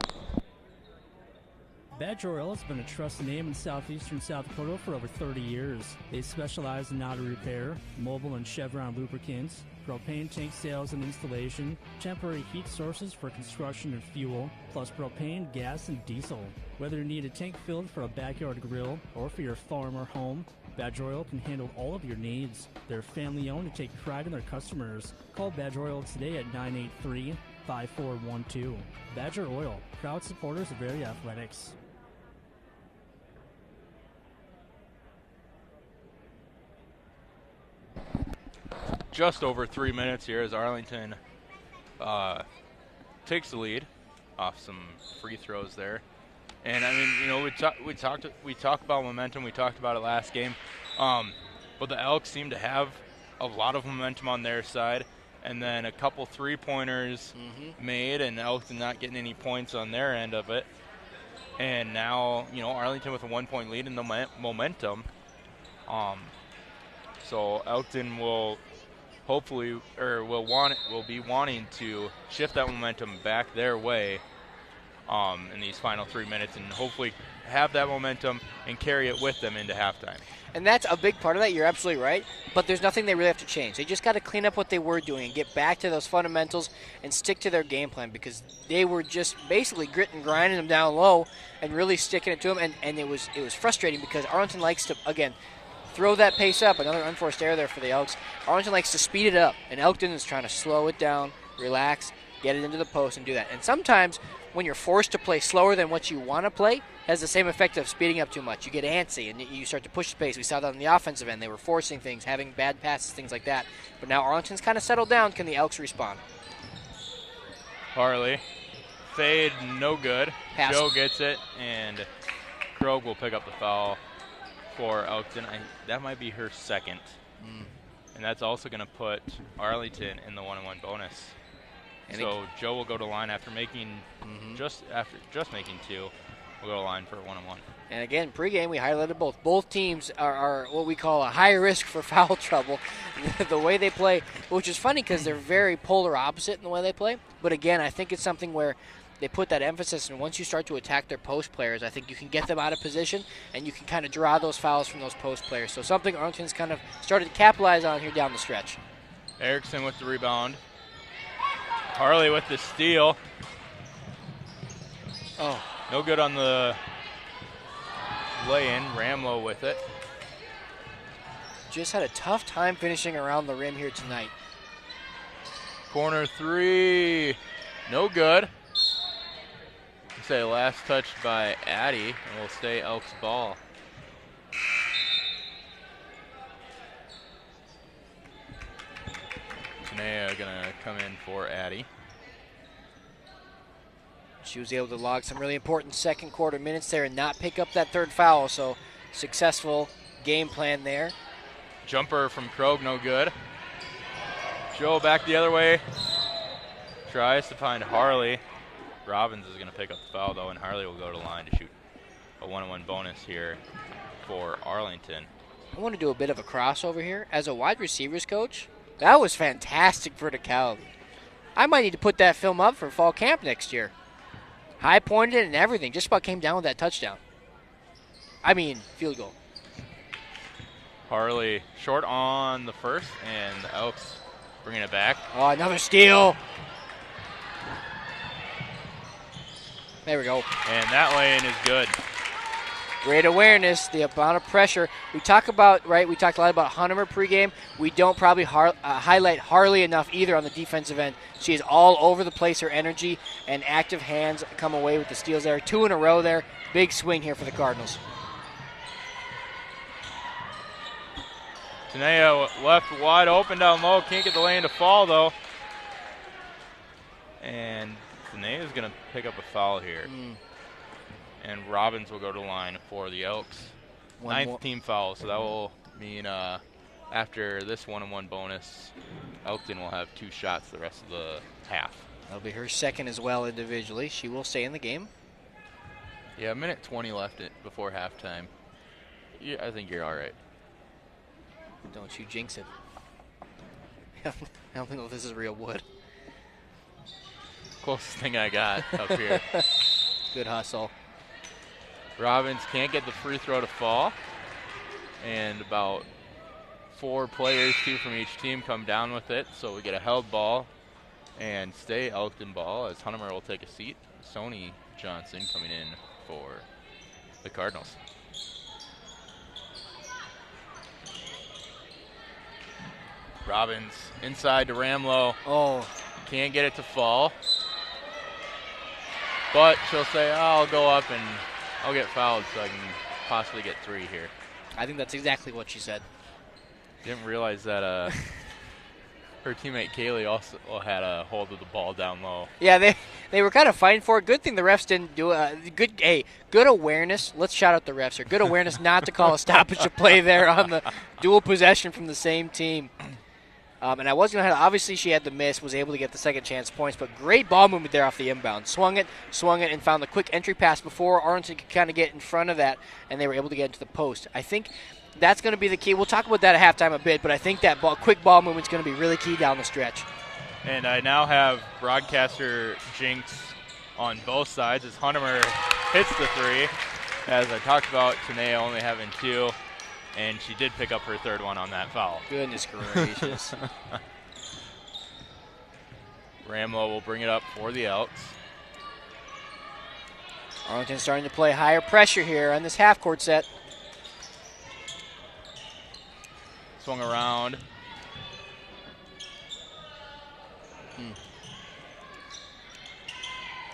Badger Oil has been a trusted name in southeastern South Dakota for over 30 years. They specialize in auto repair, mobile and Chevron lubricants, propane tank sales and installation, temporary heat sources for construction and fuel, plus propane, gas, and diesel. Whether you need a tank filled for a backyard grill or for your farm or home, Badger Oil can handle all of your needs. They're family-owned and take pride in their customers. Call Badger Oil today at 983-5412. Badger Oil, proud supporters of area athletics. Just over 3 minutes here as Arlington takes the lead off some free throws there. And I mean, you know, we talked about momentum. We talked about it last game, but the Elks seem to have a lot of momentum on their side, and then a couple 3-pointers made, and Elkton not getting any points on their end of it. And now, you know, Arlington with a 1-point lead in the momentum. So Elkton will hopefully, or will be wanting to shift that momentum back their way in these final 3 minutes, and hopefully have that momentum and carry it with them into halftime. And that's a big part of that. You're absolutely right. But there's nothing they really have to change. They just got to clean up what they were doing and get back to those fundamentals and stick to their game plan, because they were just basically gritting and grinding them down low and really sticking it to them. And it was frustrating because Arlington likes to, again, throw that pace up. Another unforced error there for the Elks. Arlington likes to speed it up, and Elkton is trying to slow it down, relax, get it into the post, and do that. And sometimes when you're forced to play slower than what you want to play, it has the same effect of speeding up too much. You get antsy, and you start to push the pace. We saw that on the offensive end. They were forcing things, having bad passes, things like that. But now Arlington's kind of settled down. Can the Elks respond? Harley, fade, no good. Pass. Joe gets it, and Krogh will pick up the foul for Elkton. That might be her second. And that's also going to put Arlington in the 1-on-1 bonus. And so Joe will go to line after making just making 2. We'll go to line for a 1-on-1. And again, pregame we highlighted both. Both teams are what we call a high risk for foul trouble. The way they play, which is funny because they're very polar opposite in the way they play. But again, I think it's something where they put that emphasis, and once you start to attack their post players, I think you can get them out of position, and you can kind of draw those fouls from those post players. So something Arlington's kind of started to capitalize on here down the stretch. Erickson with the rebound. Harley with the steal. Oh, no good on the lay-in. Ramlow with it. Just had a tough time finishing around the rim here tonight. Corner 3, no good. Say last touch by Addy, and will stay Elks ball. Tanea gonna come in for Addy. She was able to log some really important second quarter minutes there and not pick up that third foul, so successful game plan there. Jumper from Krogh, no good. Joe back the other way. Tries to find Harley. Robbins is going to pick up the foul, though, and Harley will go to line to shoot a 1-on-1 bonus here for Arlington. I want to do a bit of a crossover here. As a wide receivers coach, that was fantastic verticality. I might need to put that film up for fall camp next year. High pointed and everything. Just about came down with that touchdown. I mean, field goal. Harley short on the first, and the Elks bringing it back. Oh, another steal. There we go. And that lay-in is good. Great awareness, the amount of pressure. We talk about, right, we talked a lot about Hunnemer pregame. We don't probably highlight Harley enough either on the defensive end. She is all over the place, her energy and active hands come away with the steals there. 2 in a row there. Big swing here for the Cardinals. Tanea left wide open down low. Can't get the lane to fall, though. And Tanea is going to pick up a foul here. And Robbins will go to line for the Elks. 9th team foul, so that will I mean, after this 1-on-1 bonus, Elkton will have 2 shots the rest of the half. That'll be her second as well individually. She will stay in the game. Yeah, a minute 20 left before halftime. Yeah, I think you're all right. Don't you jinx it. I don't know if this is real wood. Closest thing I got up here. Good hustle. Robbins can't get the free throw to fall. And about 4 players, 2 from each team, come down with it. So we get a held ball and stay Elkton ball as Hunnemer will take a seat. Sony Johnson coming in for the Cardinals. Robbins inside to Ramlow. Oh. Can't get it to fall. But she'll say, I'll go up and I'll get fouled so I can possibly get 3 here. I think that's exactly what she said. Didn't realize that her teammate Kaylee also had a hold of the ball down low. Yeah, they were kind of fighting for it. Good thing the refs didn't do it. Good awareness. Let's shout out the refs here. Good awareness not to call a stoppage of play there on the dual possession from the same team. And I was going to obviously she had the miss, was able to get the second chance points, but great ball movement there off the inbound. Swung it, and found the quick entry pass before Arlington could kind of get in front of that, and they were able to get into the post. I think that's going to be the key. We'll talk about that at halftime a bit, but I think that quick ball movement is going to be really key down the stretch. And I now have broadcaster jinx on both sides as Hunnemer hits the 3. As I talked about, Tanea only having 2. And she did pick up her 3rd one on that foul. Goodness gracious. Ramlow will bring it up for the Elks. Arlington starting to play higher pressure here on this half-court set. Swung around.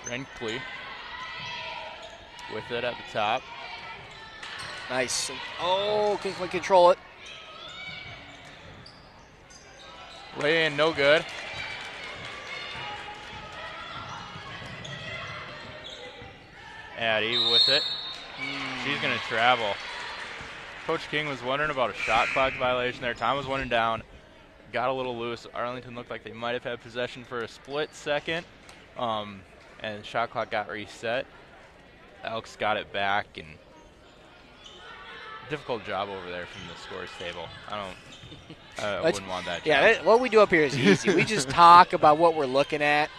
Renkley with it at the top. Nice. Oh, couldn't quite control it. Lay in, no good. Addie with it. She's going to travel. Coach King was wondering about a shot clock violation there. Time was running down. Got a little loose. Arlington looked like they might have had possession for a split second. And the shot clock got reset. Elks got it back, and difficult job over there from the scores table. I wouldn't want that job. Yeah, what we do up here is easy. We just talk about what we're looking at.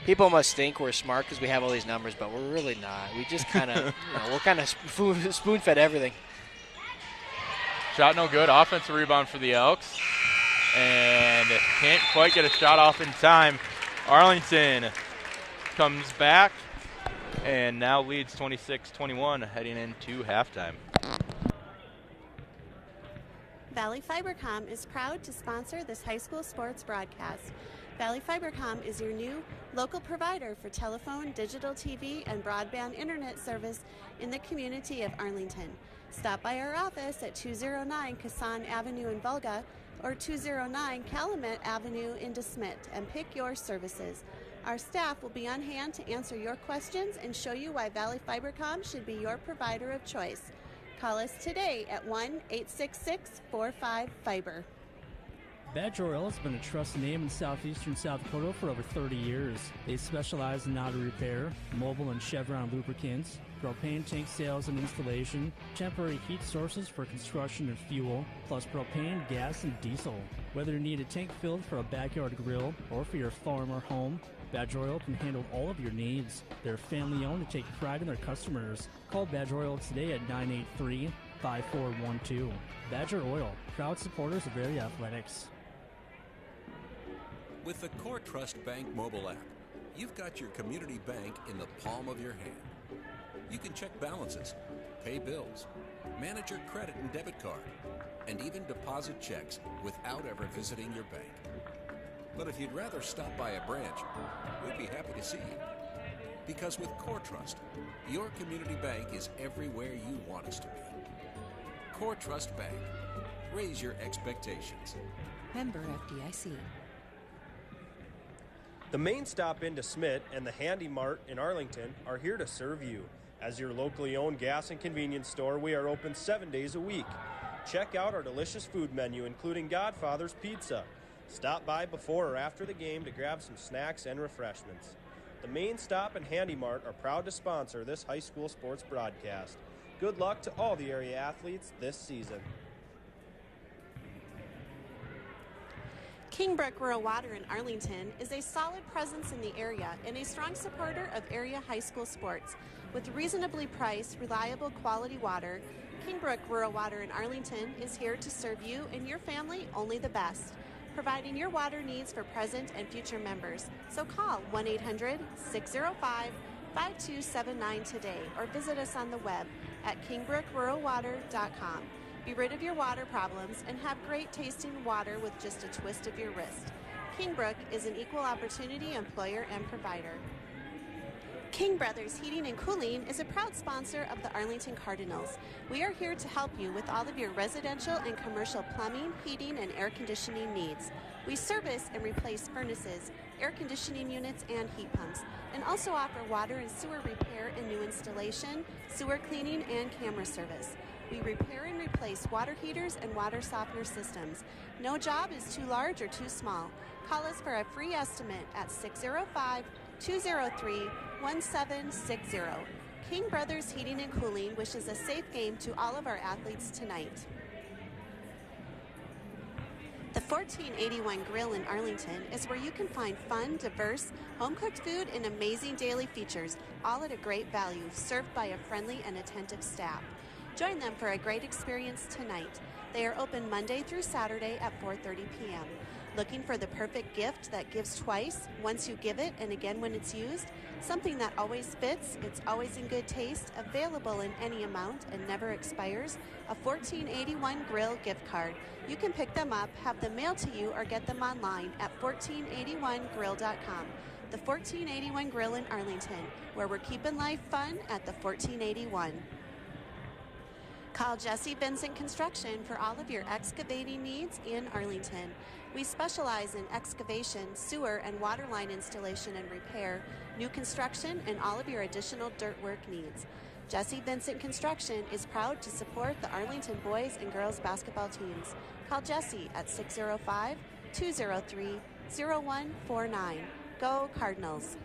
People must think we're smart because we have all these numbers, but we're really not. We just kind of, we're kind of spoon-fed everything. Shot no good. Offensive rebound for the Elks. And can't quite get a shot off in time. Arlington comes back and now leads 26-21 heading into halftime. Valley Fibercom is proud to sponsor this high school sports broadcast. Valley Fibercom is your new local provider for telephone, digital TV, and broadband internet service in the community of Arlington. Stop by our office at 209 Kassan Avenue in Volga or 209 Calumet Avenue in DeSmet and pick your services. Our staff will be on hand to answer your questions and show you why Valley Fibercom should be your provider of choice. Call us today at 1-866-45-FIBER. Badger Oil has been a trusted name in southeastern South Dakota for over 30 years. They specialize in auto repair, mobile and Chevron lubricants, propane tank sales and installation, temporary heat sources for construction and fuel, plus propane, gas, and diesel. Whether you need a tank filled for a backyard grill or for your farm or home, Badger Oil can handle all of your needs. They're family-owned and take pride in their customers. Call Badger Oil today at 983-5412. Badger Oil, proud supporters of area athletics. With the Core Trust Bank mobile app, you've got your community bank in the palm of your hand. You can check balances, pay bills, manage your credit and debit card, and even deposit checks without ever visiting your bank. But if you'd rather stop by a branch, we'd be happy to see you. Because with Core Trust, your community bank is everywhere you want us to be. Core Trust Bank. Raise your expectations. Member FDIC. The Main Stop in DeSmet and the Handy Mart in Arlington are here to serve you. As your locally owned gas and convenience store, we are open 7 days a week. Check out our delicious food menu, including Godfather's Pizza. Stop by before or after the game to grab some snacks and refreshments. The Main Stop and Handy Mart are proud to sponsor this high school sports broadcast. Good luck to all the area athletes this season. Kingbrook Rural Water in Arlington is a solid presence in the area and a strong supporter of area high school sports. With reasonably priced, reliable, quality water, Kingbrook Rural Water in Arlington is here to serve you and your family only the best, providing your water needs for present and future members. So call 1-800-605-5279 today or visit us on the web at kingbrookruralwater.com. Be rid of your water problems and have great tasting water with just a twist of your wrist. Kingbrook is an equal opportunity employer and provider. King Brothers Heating and Cooling is a proud sponsor of the Arlington Cardinals. We are here to help you with all of your residential and commercial plumbing, heating, and air conditioning needs. We service and replace furnaces, air conditioning units, and heat pumps, and also offer water and sewer repair and new installation, sewer cleaning, and camera service. We repair and replace water heaters and water softener systems. No job is too large or too small. Call us for a free estimate at 605-203-1760. King Brothers Heating and Cooling wishes a safe game to all of our athletes tonight. The 1481 Grill in Arlington is where you can find fun, diverse, home-cooked food and amazing daily features, all at a great value, served by a friendly and attentive staff. Join them for a great experience tonight. They are open Monday through Saturday at 4:30 p.m. Looking for the perfect gift that gives twice, once you give it and again when it's used? Something that always fits, it's always in good taste, available in any amount and never expires? A 1481 Grill gift card. You can pick them up, have them mailed to you, or get them online at 1481grill.com. The 1481 Grill in Arlington, where we're keeping life fun at the 1481. Call Jesse Vincent Construction for all of your excavating needs in Arlington. We specialize in excavation, sewer, and water line installation and repair, new construction, and all of your additional dirt work needs. Jesse Vincent Construction is proud to support the Arlington boys and girls basketball teams. Call Jesse at 605-203-0149. Go Cardinals!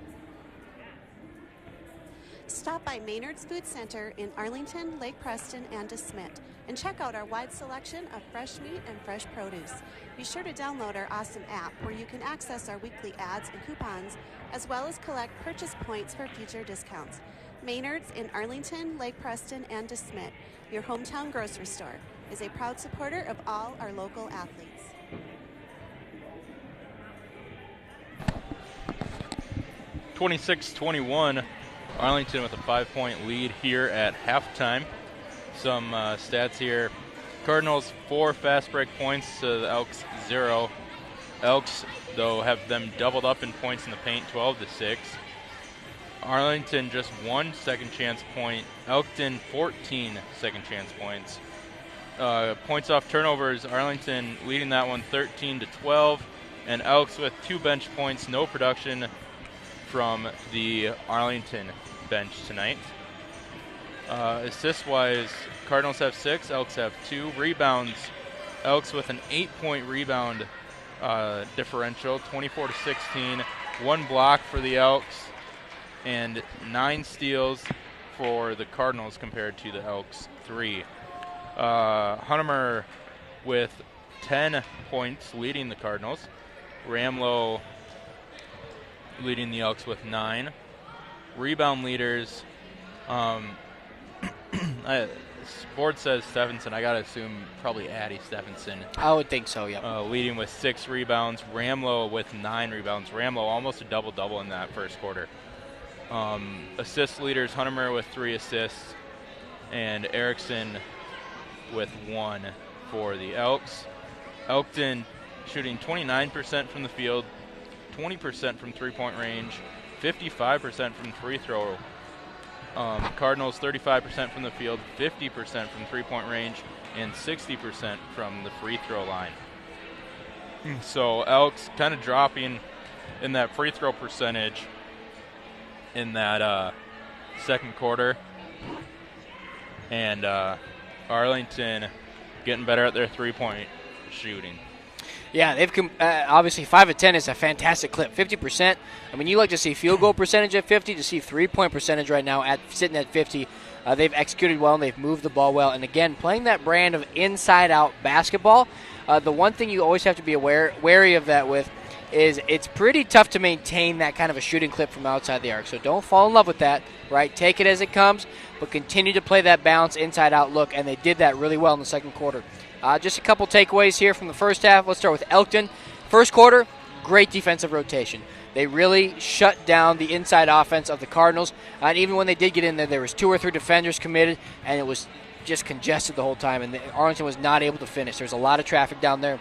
Stop by Maynard's Food Center in Arlington, Lake Preston, and DeSmet, and check out our wide selection of fresh meat and fresh produce. Be sure to download our awesome app where you can access our weekly ads and coupons, as well as collect purchase points for future discounts. Maynard's in Arlington, Lake Preston, and DeSmet, your hometown grocery store, is a proud supporter of all our local athletes. (26-21). Arlington with a 5-point lead here at halftime. Some stats here. Cardinals 4 fast break points to the Elks 0. Elks, though, have them doubled up in points in the paint, 12-6. Arlington just 1 second chance point. Elkton 14 second chance points. Points off turnovers, Arlington leading that one 13-12. And Elks with 2 bench points, no production from the Arlington bench tonight. Assist-wise, Cardinals have 6, Elks have 2. Rebounds, Elks with an 8-point rebound differential, 24-16. 1 block for the Elks, and 9 steals for the Cardinals compared to the Elks 3. Hunnemer with 10 points leading the Cardinals. Ramlow leading the Elks with 9. Rebound leaders, board says Stephenson. I got to assume probably Addie Stephenson. I would think so, yeah. Leading with 6 rebounds. Ramlow with 9 rebounds. Ramlow almost a double-double in that first quarter. Assist leaders, Hunnemer with 3 assists, and Erickson with 1 for the Elks. Elkton shooting 29% from the field, 20% from three-point range, 55% from free throw. Cardinals 35% from the field, 50% from three-point range, and 60% from the free throw line. So Elks kind of dropping in that free throw percentage in that second quarter. And Arlington getting better at their three-point shooting. Yeah, they've obviously 5 of 10 is a fantastic clip. 50%. I mean, you like to see field goal percentage at 50, to see three-point percentage right now sitting at 50. They've executed well and they've moved the ball well. And again, playing that brand of inside-out basketball, the one thing you always have to be wary of that with is it's pretty tough to maintain that kind of a shooting clip from outside the arc. So don't fall in love with that, right? Take it as it comes, but continue to play that balanced inside-out look, and they did that really well in the second quarter. Just a couple takeaways here from the first half. Let's start with Elkton. First quarter, great defensive rotation. They really shut down the inside offense of the Cardinals. And even when they did get in there was 2 or 3 defenders committed, and it was just congested the whole time, and Arlington was not able to finish. There's a lot of traffic down there.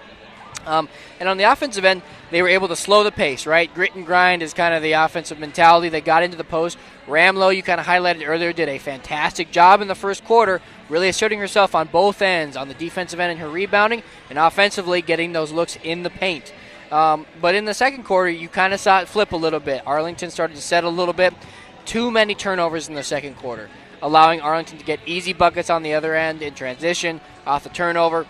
And on the offensive end, they were able to slow the pace, right? Grit and grind is kind of the offensive mentality. They got into the post. Ramlow, you kind of highlighted earlier, did a fantastic job in the first quarter, really asserting herself on both ends, on the defensive end in her rebounding, and offensively getting those looks in the paint. But in the second quarter, you kind of saw it flip a little bit. Arlington started to settle a little bit. Too many turnovers in the second quarter, allowing Arlington to get easy buckets on the other end in transition, off the turnover.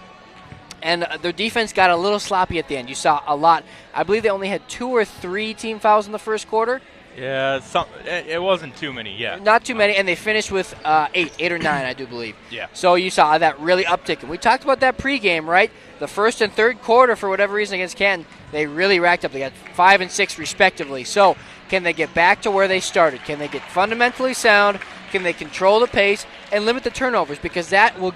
And their defense got a little sloppy at the end. You saw a lot. I believe they only had 2 or 3 team fouls in the first quarter. Yeah, it wasn't too many, yeah. Not too many, and they finished with 8 or 9, I do believe. Yeah. So you saw that really uptick. And we talked about that pregame, right? The first and third quarter, for whatever reason, against Canton, they really racked up. They got 5 and 6 respectively. So can they get back to where they started? Can they get fundamentally sound? Can they control the pace and limit the turnovers? Because that's what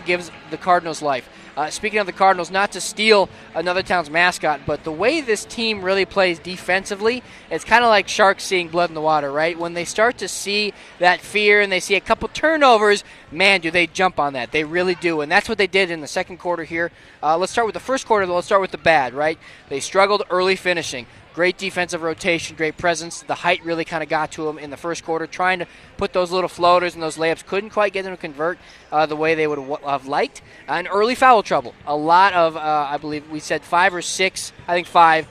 gives the Cardinals life. Speaking of the Cardinals, not to steal another town's mascot, but the way this team really plays defensively, it's kind of like sharks seeing blood in the water, right? When they start to see that fear and they see a couple turnovers, man, do they jump on that. They really do, and that's what they did in the second quarter here. Let's start with the first quarter, though. Let's start with the bad, right? They struggled early finishing. Great defensive rotation, great presence. The height really kind of got to them in the first quarter, trying to put those little floaters and those layups. Couldn't quite get them to convert the way they would have liked. And early foul trouble. A lot of, I believe we said 5 or 6, I think 5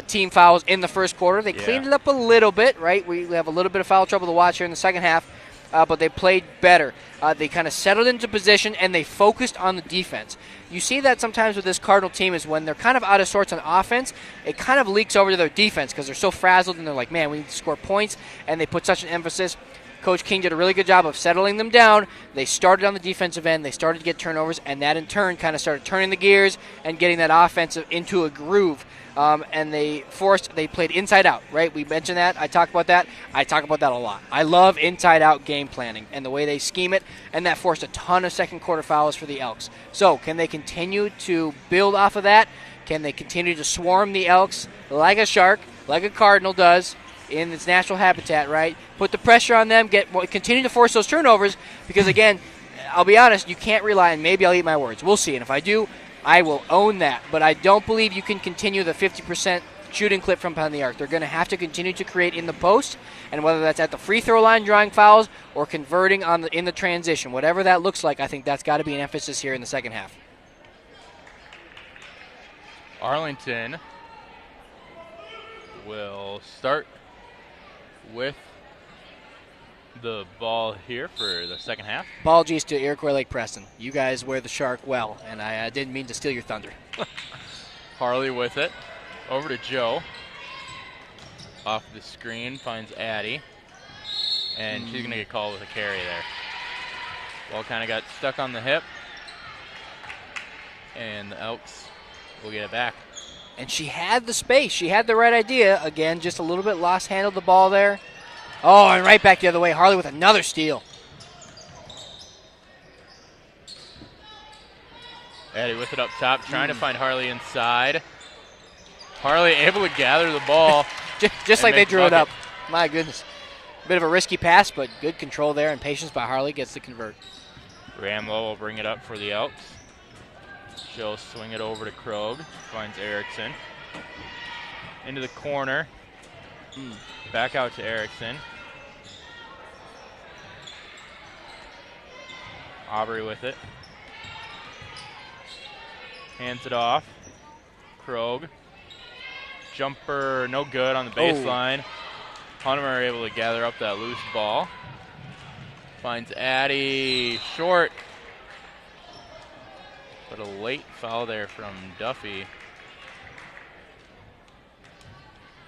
team fouls in the first quarter. They cleaned it up a little bit, right? We have a little bit of foul trouble to watch here in the second half. But they played better. They kind of settled into position, and they focused on the defense. You see that sometimes with this Cardinal team is when they're kind of out of sorts on offense, it kind of leaks over to their defense because they're so frazzled, and they're like, man, we need to score points, and they put such an emphasis. Coach King did a really good job of settling them down. They started on the defensive end. They started to get turnovers, and that in turn kind of started turning the gears and getting that offensive into a groove. And they played inside out, right? We mentioned that. I talk about that. I talk about that a lot. I love inside out game planning and the way they scheme it, and that forced a ton of second quarter fouls for the Elks. So can they continue to build off of that? Can they continue to swarm the Elks like a shark, like a cardinal does in its natural habitat, right? Put the pressure on them, continue to force those turnovers, because again, I'll be honest, you can't rely, and maybe I'll eat my words. We'll see, and if I do, I will own that. But I don't believe you can continue the 50% shooting clip from behind the arc. They're going to have to continue to create in the post, and whether that's at the free throw line drawing fouls or converting in the transition, whatever that looks like, I think that's got to be an emphasis here in the second half. Arlington will start with the ball here for the second half. Apologies to Iroquois Lake Preston. You guys wear the shark well, and I didn't mean to steal your thunder. Harley with it. Over to Joe. Off the screen, finds Addie. And she's going to get called with a carry there. Ball kind of got stuck on the hip. And the Elks will get it back. And she had the space. She had the right idea. Again, just a little bit lost-handled the ball there. Oh, and right back the other way. Harley with another steal. Addie with it up top, trying to find Harley inside. Harley able to gather the ball. just like they drew it up. My goodness. A bit of a risky pass, but good control there, and patience by Harley gets to convert. Ramlow will bring it up for the Elks. She'll swing it over to Krogh. Finds Erickson. Into the corner. Back out to Erickson. Aubrey with it. Hands it off. Krogh. Jumper, no good on the baseline. Hunter able to gather up that loose ball. Finds Addie short. But a late foul there from Duffy.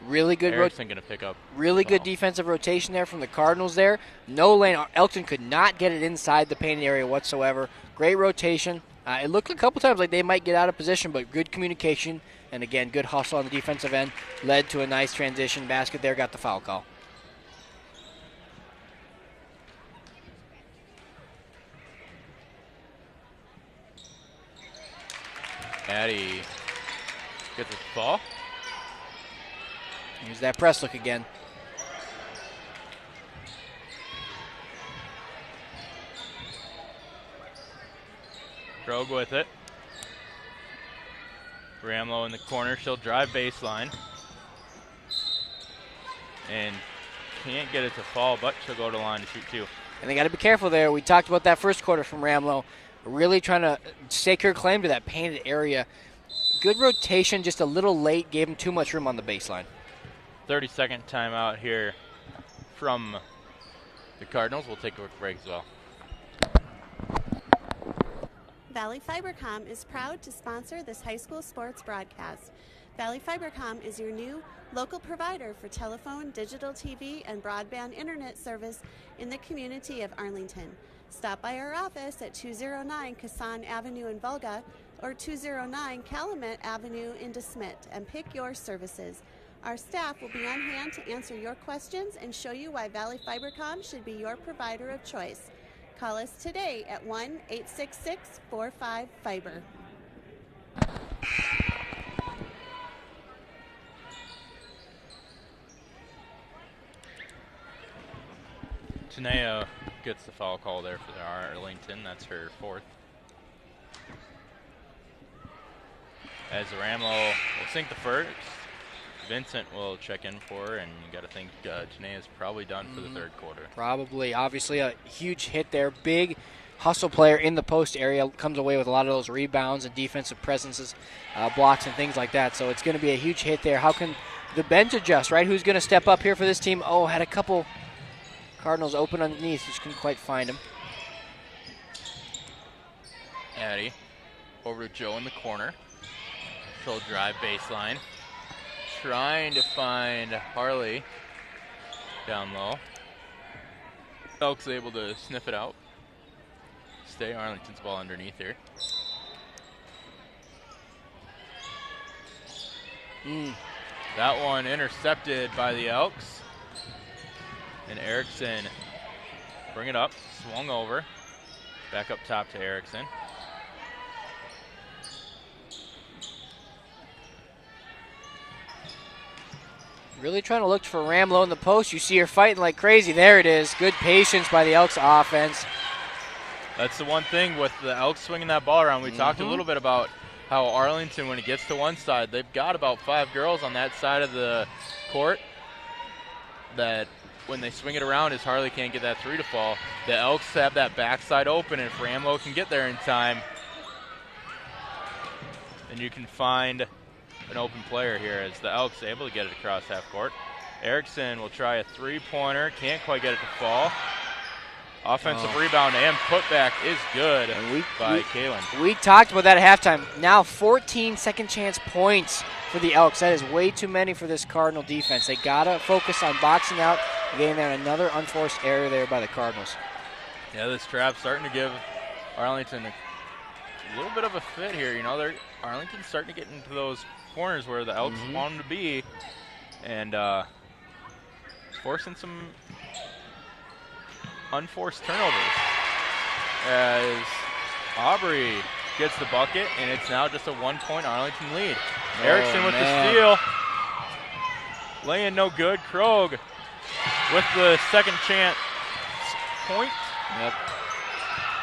Really good Erickson going to pick up. Really good defensive rotation there from the Cardinals there. No lane. Elkton could not get it inside the painted area whatsoever. Great rotation. It looked a couple times like they might get out of position, but good communication. And again, good hustle on the defensive end. Led to a nice transition basket there. Got the foul call. Addy gets a ball. Here's that press look again. Krog with it. Ramlow in the corner. She'll drive baseline. And can't get it to fall, but she'll go to the line to shoot two. And they got to be careful there. We talked about that first quarter from Ramlow. Really trying to stake her claim to that painted area. Good rotation, just a little late. Gave him too much room on the baseline. 30-second timeout here from the Cardinals. We'll take a quick break as well. Valley Fibercom is proud to sponsor this high school sports broadcast. Valley Fibercom is your new local provider for telephone, digital TV, and broadband internet service in the community of Arlington. Stop by our office at 209 Kassan Avenue in Volga or 209 Calumet Avenue in DeSmet and pick your services. Our staff will be on hand to answer your questions and show you why Valley Fibercom should be your provider of choice. Call us today at 1-866-45-FIBER. Tanea gets the foul call there for Arlington. That's her fourth. As Ramlow will sink the first, Vincent will check in for her, and you got to think Tanea's probably done for the third quarter. Probably. Obviously a huge hit there. Big hustle player in the post area. Comes away with a lot of those rebounds and defensive presences, blocks and things like that. So it's going to be a huge hit there. How can the bench adjust, right? Who's going to step up here for this team? Oh, had a couple Cardinals open underneath. Just couldn't quite find him. Addy over to Joe in the corner. She'll drive baseline. Trying to find Harley down low. Elk's able to sniff it out. Stay Arlington's ball underneath here. That one intercepted by the Elks. And Erickson bring it up, swung over. Back up top to Erickson. Really trying to look for Ramlow in the post. You see her fighting like crazy. There it is. Good patience by the Elks offense. That's the one thing with the Elks swinging that ball around. We talked a little bit about how Arlington, when it gets to one side, they've got about 5 girls on that side of the court that when they swing it around, as Harley can't get that three to fall, the Elks have that backside open, and if Ramlow can get there in time, then you can find an open player here as the Elks able to get it across half court. Erickson will try a three-pointer, can't quite get it to fall. Offensive rebound and putback is good by Kalen. We talked about that at halftime. Now 14 second chance points for the Elks. That is way too many for this Cardinal defense. They got to focus on boxing out, getting there another unforced error there by the Cardinals. Yeah, this trap's starting to give Arlington a little bit of a fit here. You know, Arlington's starting to get into those corners where the Elks want them to be, and forcing some unforced turnovers as Aubrey gets the bucket, and it's now just a 1-point Arlington lead. Erickson with the steal. Laying no good. Krog with the second chance point. Yep.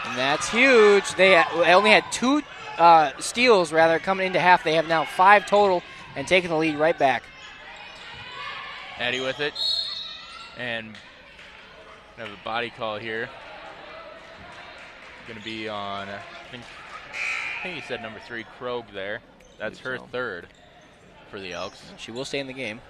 And that's huge. They only had 2 steals, rather, coming into half. They have now 5 total and taking the lead right back. Addy with it. And we have a body call here. Going to be on, I think he said number 3, Krog there. That's her third for the Elks. She will stay in the game.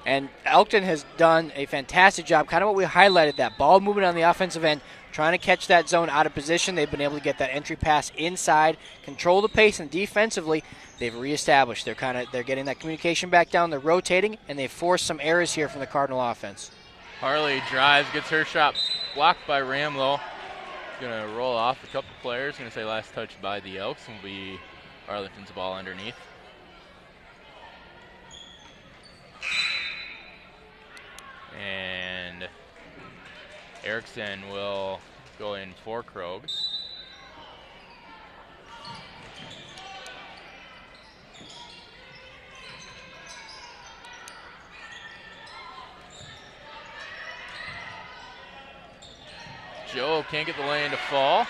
And Elkton has done a fantastic job, kind of what we highlighted, that ball movement on the offensive end, trying to catch that zone out of position. They've been able to get that entry pass inside, control the pace, and defensively, they've reestablished. They're getting that communication back down, they're rotating, and they've forced some errors here from the Cardinal offense. Harley drives, gets her shot blocked by Ramlow. Going to roll off a couple players. Going to say last touch by the Elks will be Arlington's ball underneath. And Erickson will go in for Krogh. Joe can't get the lane to fall.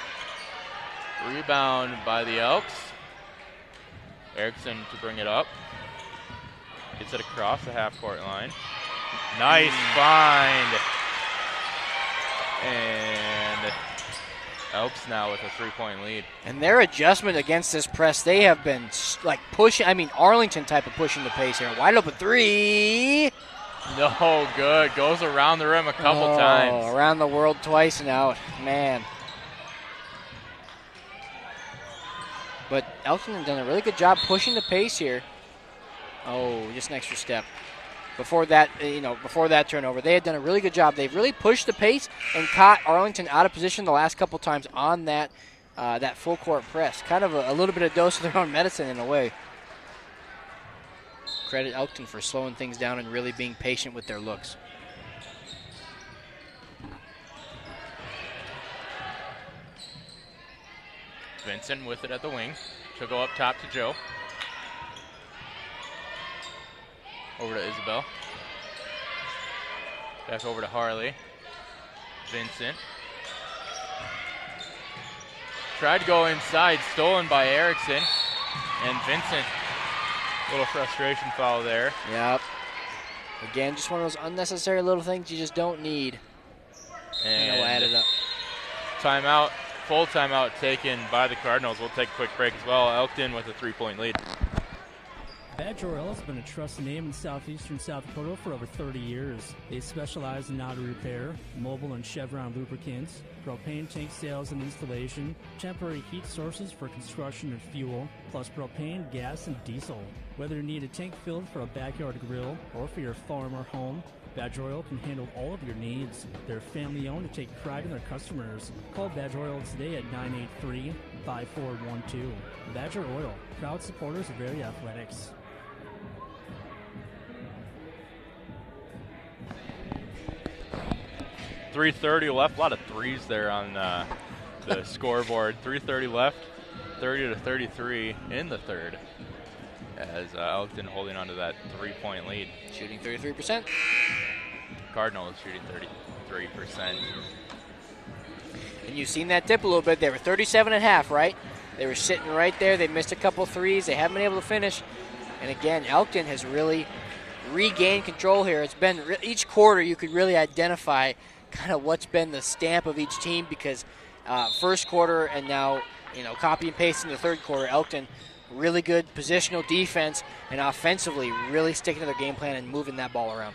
Rebound by the Elks. Erickson to bring it up. Gets it across the half-court line. Nice find. And Elks now with a 3-point lead. And their adjustment against this press, they have been like pushing, Arlington type of pushing the pace here. Wide open three. No good. Goes around the rim a couple times. Around the world twice and out. Man. But Elkton has done a really good job pushing the pace here. Oh, just an extra step. Before that turnover, they had done a really good job. They've really pushed the pace and caught Arlington out of position the last couple times on that full court press. Kind of a little bit of dose of their own medicine in a way. Credit Elkton for slowing things down and really being patient with their looks. Vincent with it at the wing. She'll go up top to Joe. Over to Isabel. Back over to Harley. Vincent. Tried to go inside, stolen by Erickson. And Vincent, a little frustration foul there. Yep. Again, just one of those unnecessary little things you just don't need. And they'll add it up. Timeout, full timeout taken by the Cardinals. We'll take a quick break as well. Elkton with a 3-point lead. Badger Oil has been a trusted name in southeastern South Dakota for over 30 years. They specialize in auto repair, mobile and Chevron lubricants, propane tank sales and installation, temporary heat sources for construction and fuel, plus propane, gas, and diesel. Whether you need a tank filled for a backyard grill or for your farm or home, Badger Oil can handle all of your needs. They're family-owned and take pride in their customers. Call Badger Oil today at 983-5412. Badger Oil, proud supporters of area athletics. 3:30 left. A lot of threes there on the scoreboard. 3:30 left. 30-33 in the third. As Elkton holding on to that 3-point lead. Shooting 33%. Cardinals shooting 33%. And you've seen that dip a little bit. They were 37.5, right? They were sitting right there. They missed a couple threes. They haven't been able to finish. And again, Elkton has really regained control here. It's been each quarter you could really identify kind of what's been the stamp of each team, because first quarter and now, copy and paste in the third quarter, Elkton really good positional defense and offensively really sticking to their game plan and moving that ball around.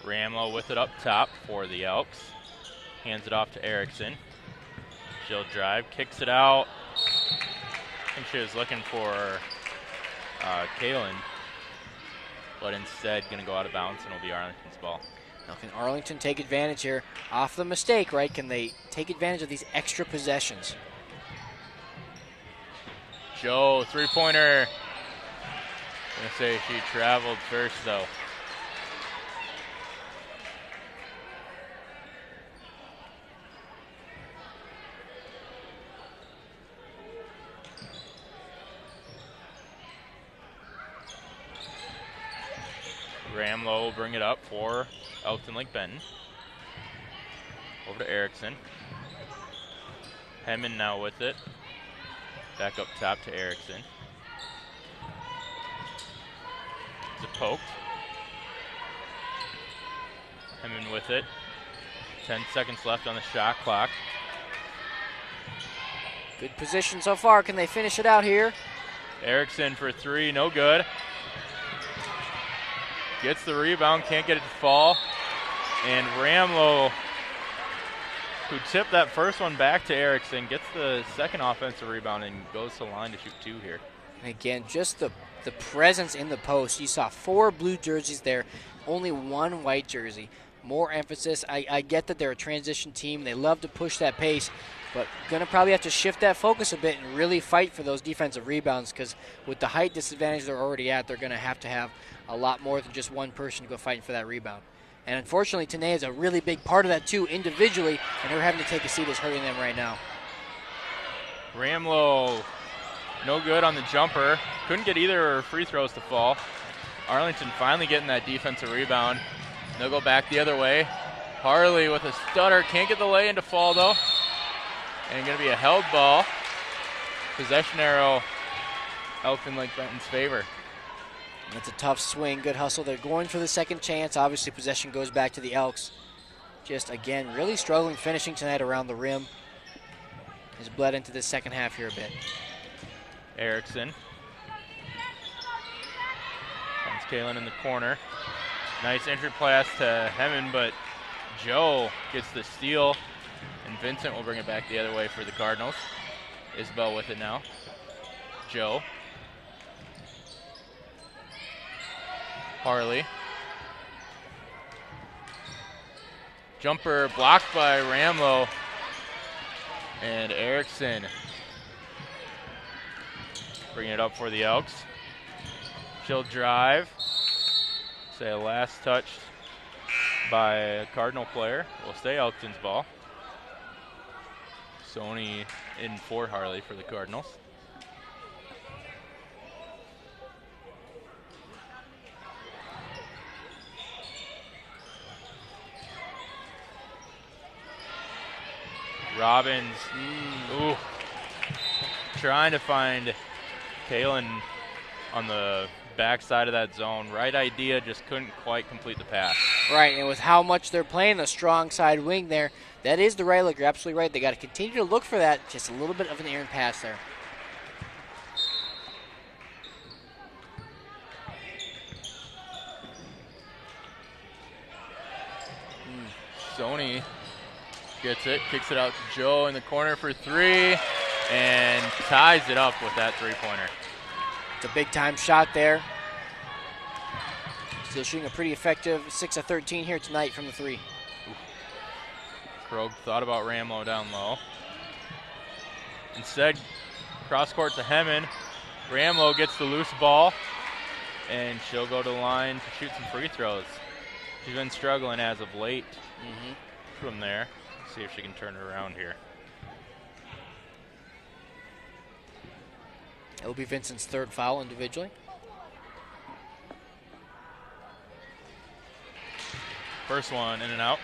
Ramlow with it up top for the Elks. Hands it off to Erickson. She'll drive, kicks it out. I think she was looking for Kalen, but instead going to go out of bounds and it'll be Arlington's ball. Now can Arlington take advantage here off the mistake, right? Can they take advantage of these extra possessions? Joe, three-pointer. I'm going to say she traveled first, though. Ramlow will bring it up for Elkton Lake Benton. Over to Erickson. Hemman now with it. Back up top to Erickson. Is it poked? Hemman with it. 10 seconds left on the shot clock. Good position so far. Can they finish it out here? Erickson for three, no good. gets the rebound, can't get it to fall. And Ramlow, who tipped that first one back to Erickson, gets the second offensive rebound and goes to the line to shoot 2 here. Again, just the presence in the post. You saw 4 blue jerseys there, only 1 white jersey. More emphasis. I get that they're a transition team. They love to push that pace, but going to probably have to shift that focus a bit and really fight for those defensive rebounds, because with the height disadvantage they're already at, they're going to have a lot more than just one person to go fighting for that rebound. And unfortunately, Tanea is a really big part of that too individually, and her having to take a seat is hurting them right now. Ramlow, no good on the jumper. Couldn't get either of her free throws to fall. Arlington finally getting that defensive rebound. They'll go back the other way. Harley with a stutter. Can't get the lay-in to fall, though. And going to be a held ball. Possession arrow, Elkton Lake Benton's favor. That's a tough swing. Good hustle. They're going for the second chance. Obviously, possession goes back to the Elks. Just, again, really struggling finishing tonight around the rim. Has bled into the second half here a bit. Erickson. Finds Kalen in the corner. Nice entry pass to Hemmon, but Joe gets the steal, and Vincent will bring it back the other way for the Cardinals. Isabel with it now. Joe. Harley. Jumper blocked by Ramlow, and Erickson bringing it up for the Elks. She'll drive. Say a last touch by a Cardinal player. Will stay Elkton's ball. Sony in for Harley for the Cardinals. Robbins, trying to find Kalen on the backside of that zone. Right idea, just couldn't quite complete the pass. Right, and with how much they're playing the strong side wing there, that is the right look. You're absolutely right. They got to continue to look for that. Just a little bit of an errant pass there. Sony gets it, kicks it out to Joe in the corner for 3, and ties it up with that three-pointer. It's a big-time shot there. Still shooting a pretty effective 6 of 13 here tonight from the 3. Krogh thought about Ramlow down low. Instead, cross-court to Hemmon. Ramlow gets the loose ball, and she'll go to the line to shoot some free throws. She's been struggling as of late from there. See if she can turn it around here. It will be Vincent's 3rd foul individually. First one in and out.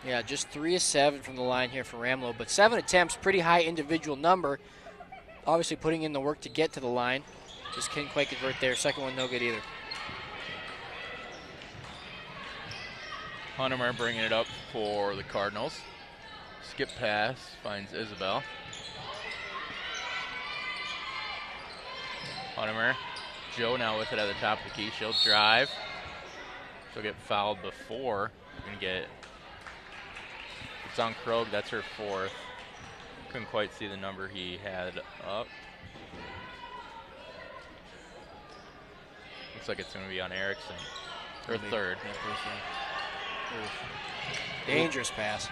Yeah, just 3 of 7 from the line here for Ramlow, but 7 attempts, pretty high individual number. Obviously putting in the work to get to the line. Just couldn't quite convert there. Second one no good either. Huntemer bringing it up for the Cardinals. Skip pass, finds Isabel. Huntemer, Joe now with it at the top of the key. She'll drive. She'll get fouled before. Gonna get, it's on Krogh, that's her 4th. Couldn't quite see the number he had up. Looks like it's gonna be on Erickson. Her 3rd. Dangerous pass.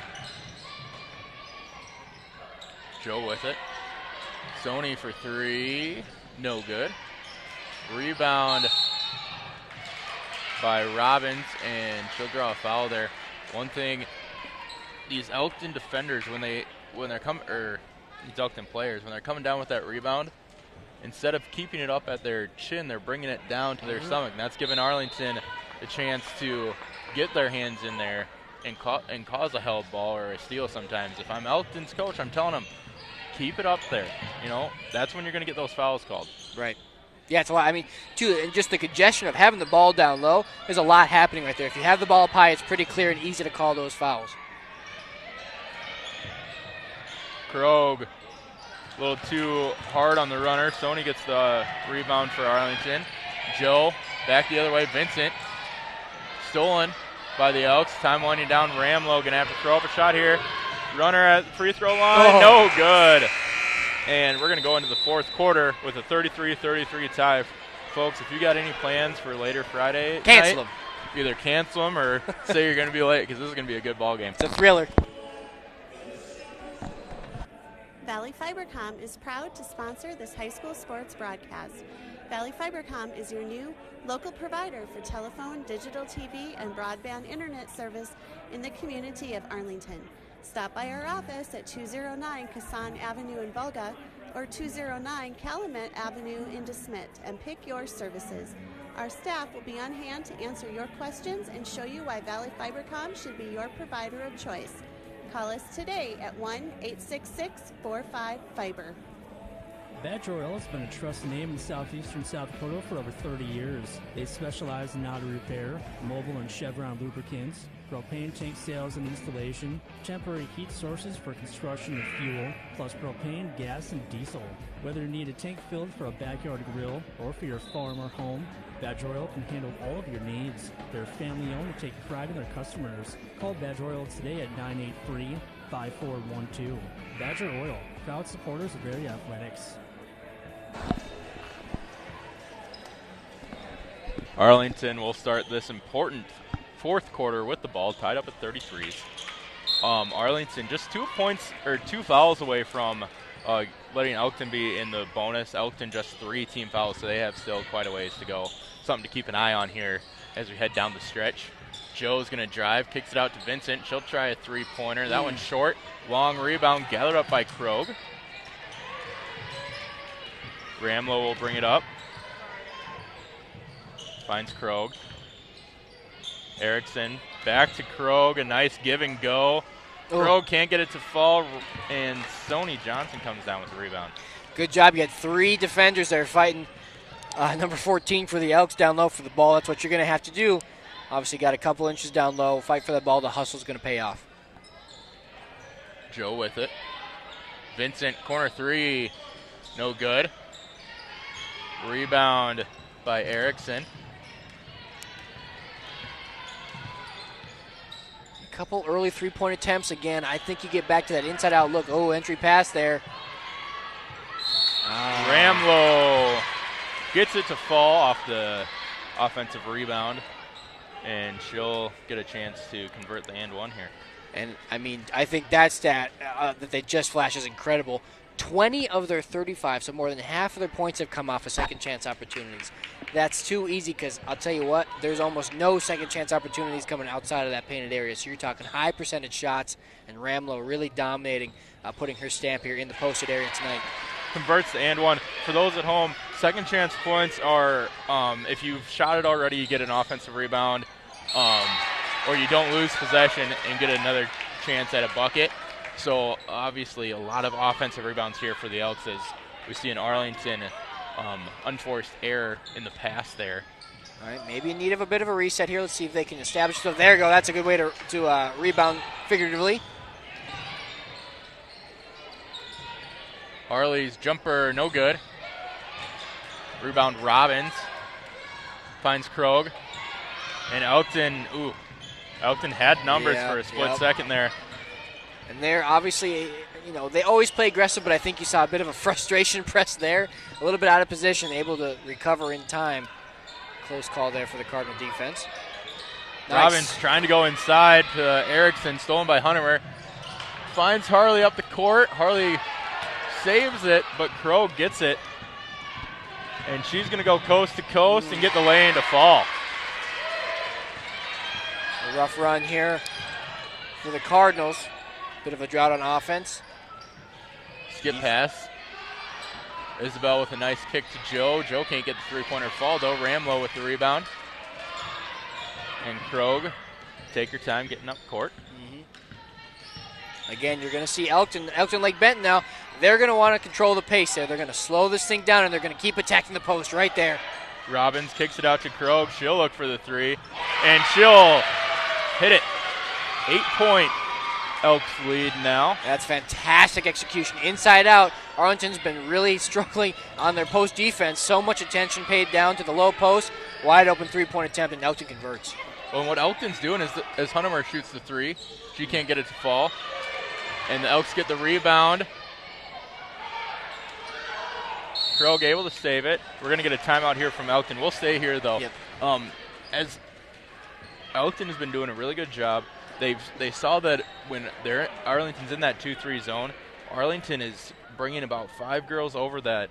Joe with it. Sony for 3. No good. Rebound by Robbins, and she'll draw a foul there. One thing, these Elkton defenders, when they're coming, or these Elkton players, when they're coming down with that rebound, instead of keeping it up at their chin, they're bringing it down to their stomach. And that's giving Arlington a chance to get their hands in there and cause a held ball or a steal sometimes. If I'm Elkton's coach, I'm telling them, keep it up there. You know, that's when you're going to get those fouls called. Right. Yeah, it's a lot. I mean, too, and just the congestion of having the ball down low, there's a lot happening right there. If you have the ball up high, it's pretty clear and easy to call those fouls. Krogh A little too hard on the runner. Sony gets the rebound for Arlington. Joe back the other way. Vincent stolen by the Elks. Time winding down. Ramlow going to have to throw up a shot here. Runner at the free throw line. No good. And we're going to go into the fourth quarter with a 33-33 tie. Folks, if you got any plans for later Friday Cancel them. Either cancel them or say you're going to be late, because this is going to be a good ball game. It's a thriller. Valley Fibercom is proud to sponsor this high school sports broadcast. Valley Fibercom is your new local provider for telephone, digital TV, and broadband internet service in the community of Arlington. Stop by our office at 209 Kassan Avenue in Volga or 209 Calumet Avenue in DeSmet and pick your services. Our staff will be on hand to answer your questions and show you why Valley Fibercom should be your provider of choice. Call us today at 1-866-45-FIBER. Badger Oil has been a trusted name in southeastern South Dakota for over 30 years. They specialize in auto repair, mobile and Chevron lubricants, propane tank sales and installation, temporary heat sources for construction and fuel, plus propane, gas, and diesel. Whether you need a tank filled for a backyard grill or for your farm or home, Badger Oil can handle all of your needs. They're family-owned and take pride in their customers. Call Badger Oil today at 983-5412. Badger Oil, proud supporters of area athletics. Arlington will start this important fourth quarter with the ball tied up at 33. Arlington just 2 fouls away from letting Elkton be in the bonus. Elkton just 3 team fouls, so they have still quite a ways to go. Something to keep an eye on here as we head down the stretch. Joe's going to drive, kicks it out to Vincent. She'll try a three-pointer. That one's short. Long rebound gathered up by Krogh. Ramlow will bring it up. Finds Krogh. Erickson back to Krogh. A nice give and go. Krogh can't get it to fall, and Sony Johnson comes down with the rebound. Good job. You had 3 defenders there fighting number 14 for the Elks down low for the ball. That's what you're going to have to do. Obviously got a couple inches down low. Fight for that ball. The hustle's going to pay off. Joe with it. Vincent, corner 3. No good. Rebound by Erickson. A couple early three-point attempts. Again, I think you get back to that inside-out look. Oh, entry pass there. Ramlow gets it to fall off the offensive rebound, and she'll get a chance to convert the and one here. And, I mean, I think that stat that they just flashed is incredible. 20 of their 35, so more than half of their points have come off of second chance opportunities. That's too easy because I'll tell you what, there's almost no second chance opportunities coming outside of that painted area. So you're talking high percentage shots, and Ramlow really dominating, putting her stamp here in the posted area tonight. Converts the and one. For those at home, second chance points are if you've shot it already, you get an offensive rebound, or you don't lose possession and get another chance at a bucket. So obviously a lot of offensive rebounds here for the Elks as we see in Arlington unforced error in the pass there. All right, maybe in need of a bit of a reset here. Let's see if they can establish. So there you go. That's a good way to rebound figuratively. Harley's jumper, no good. Rebound Robbins. Finds Krogh. And Elkton had numbers for a split second there. And they're obviously, they always play aggressive, but I think you saw a bit of a frustration press there. A little bit out of position, able to recover in time. Close call there for the Cardinal defense. Nice. Robbins trying to go inside to Erickson, stolen by Hunter. Finds Harley up the court. Harley saves it, but Krogh gets it. And she's going to go coast to coast and get the lane to fall. A rough run here for the Cardinals. Bit of a drought on offense. Skip pass. Isabel with a nice kick to Joe. Joe can't get the three-pointer fall, though. Ramlow with the rebound. And Krogh, take your time getting up court. Again, you're going to see Elkton Lake Benton now. They're going to want to control the pace there. They're going to slow this thing down, and they're going to keep attacking the post right there. Robbins kicks it out to Krogh. She'll look for the three, and she'll hit it. 8-point Elks lead now. That's fantastic execution. Inside out, Arlington's been really struggling on their post defense. So much attention paid down to the low post. Wide open three-point attempt, and Elkton converts. Well, what Elkton's doing is as Huntemer shoots the three, she can't get it to fall. And the Elks get the rebound. Krog able to save it. We're going to get a timeout here from Elkton. We'll stay here, though. Yep. As Elkton has been doing a really good job. They saw that when Arlington's in that 2-3 zone, Arlington is bringing about 5 girls over that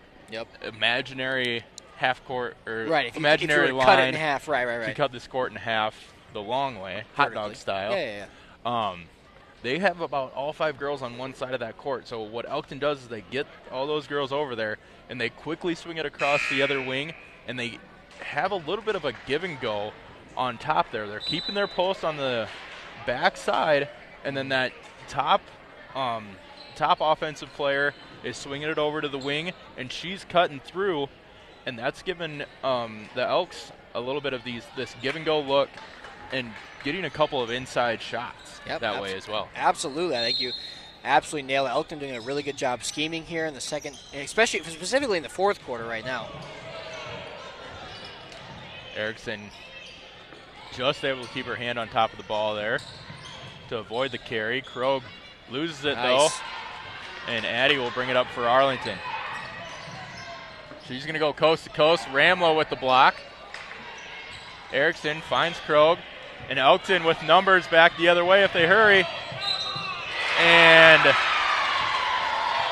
imaginary half court or imaginary line. Cut it in half, right. To cut this court in half the long way, hot dog style. Yeah. They have about all 5 girls on one side of that court. So what Elkton does is they get all those girls over there, and they quickly swing it across the other wing, and they have a little bit of a give and go on top there. They're keeping their post on the back side, and then that top offensive player is swinging it over to the wing, and she's cutting through, and that's given the Elks a little bit of this give and go look and getting a couple of inside shots way as well. Absolutely. I think you absolutely nailed it. Elkton doing a really good job scheming here in the second, especially specifically in the fourth quarter right now. Erickson just able to keep her hand on top of the ball there to avoid the carry. Krog loses it though, and Addie will bring it up for Arlington. She's going to go coast to coast. Ramlow with the block. Erickson finds Krog, and Elkton with numbers back the other way if they hurry. And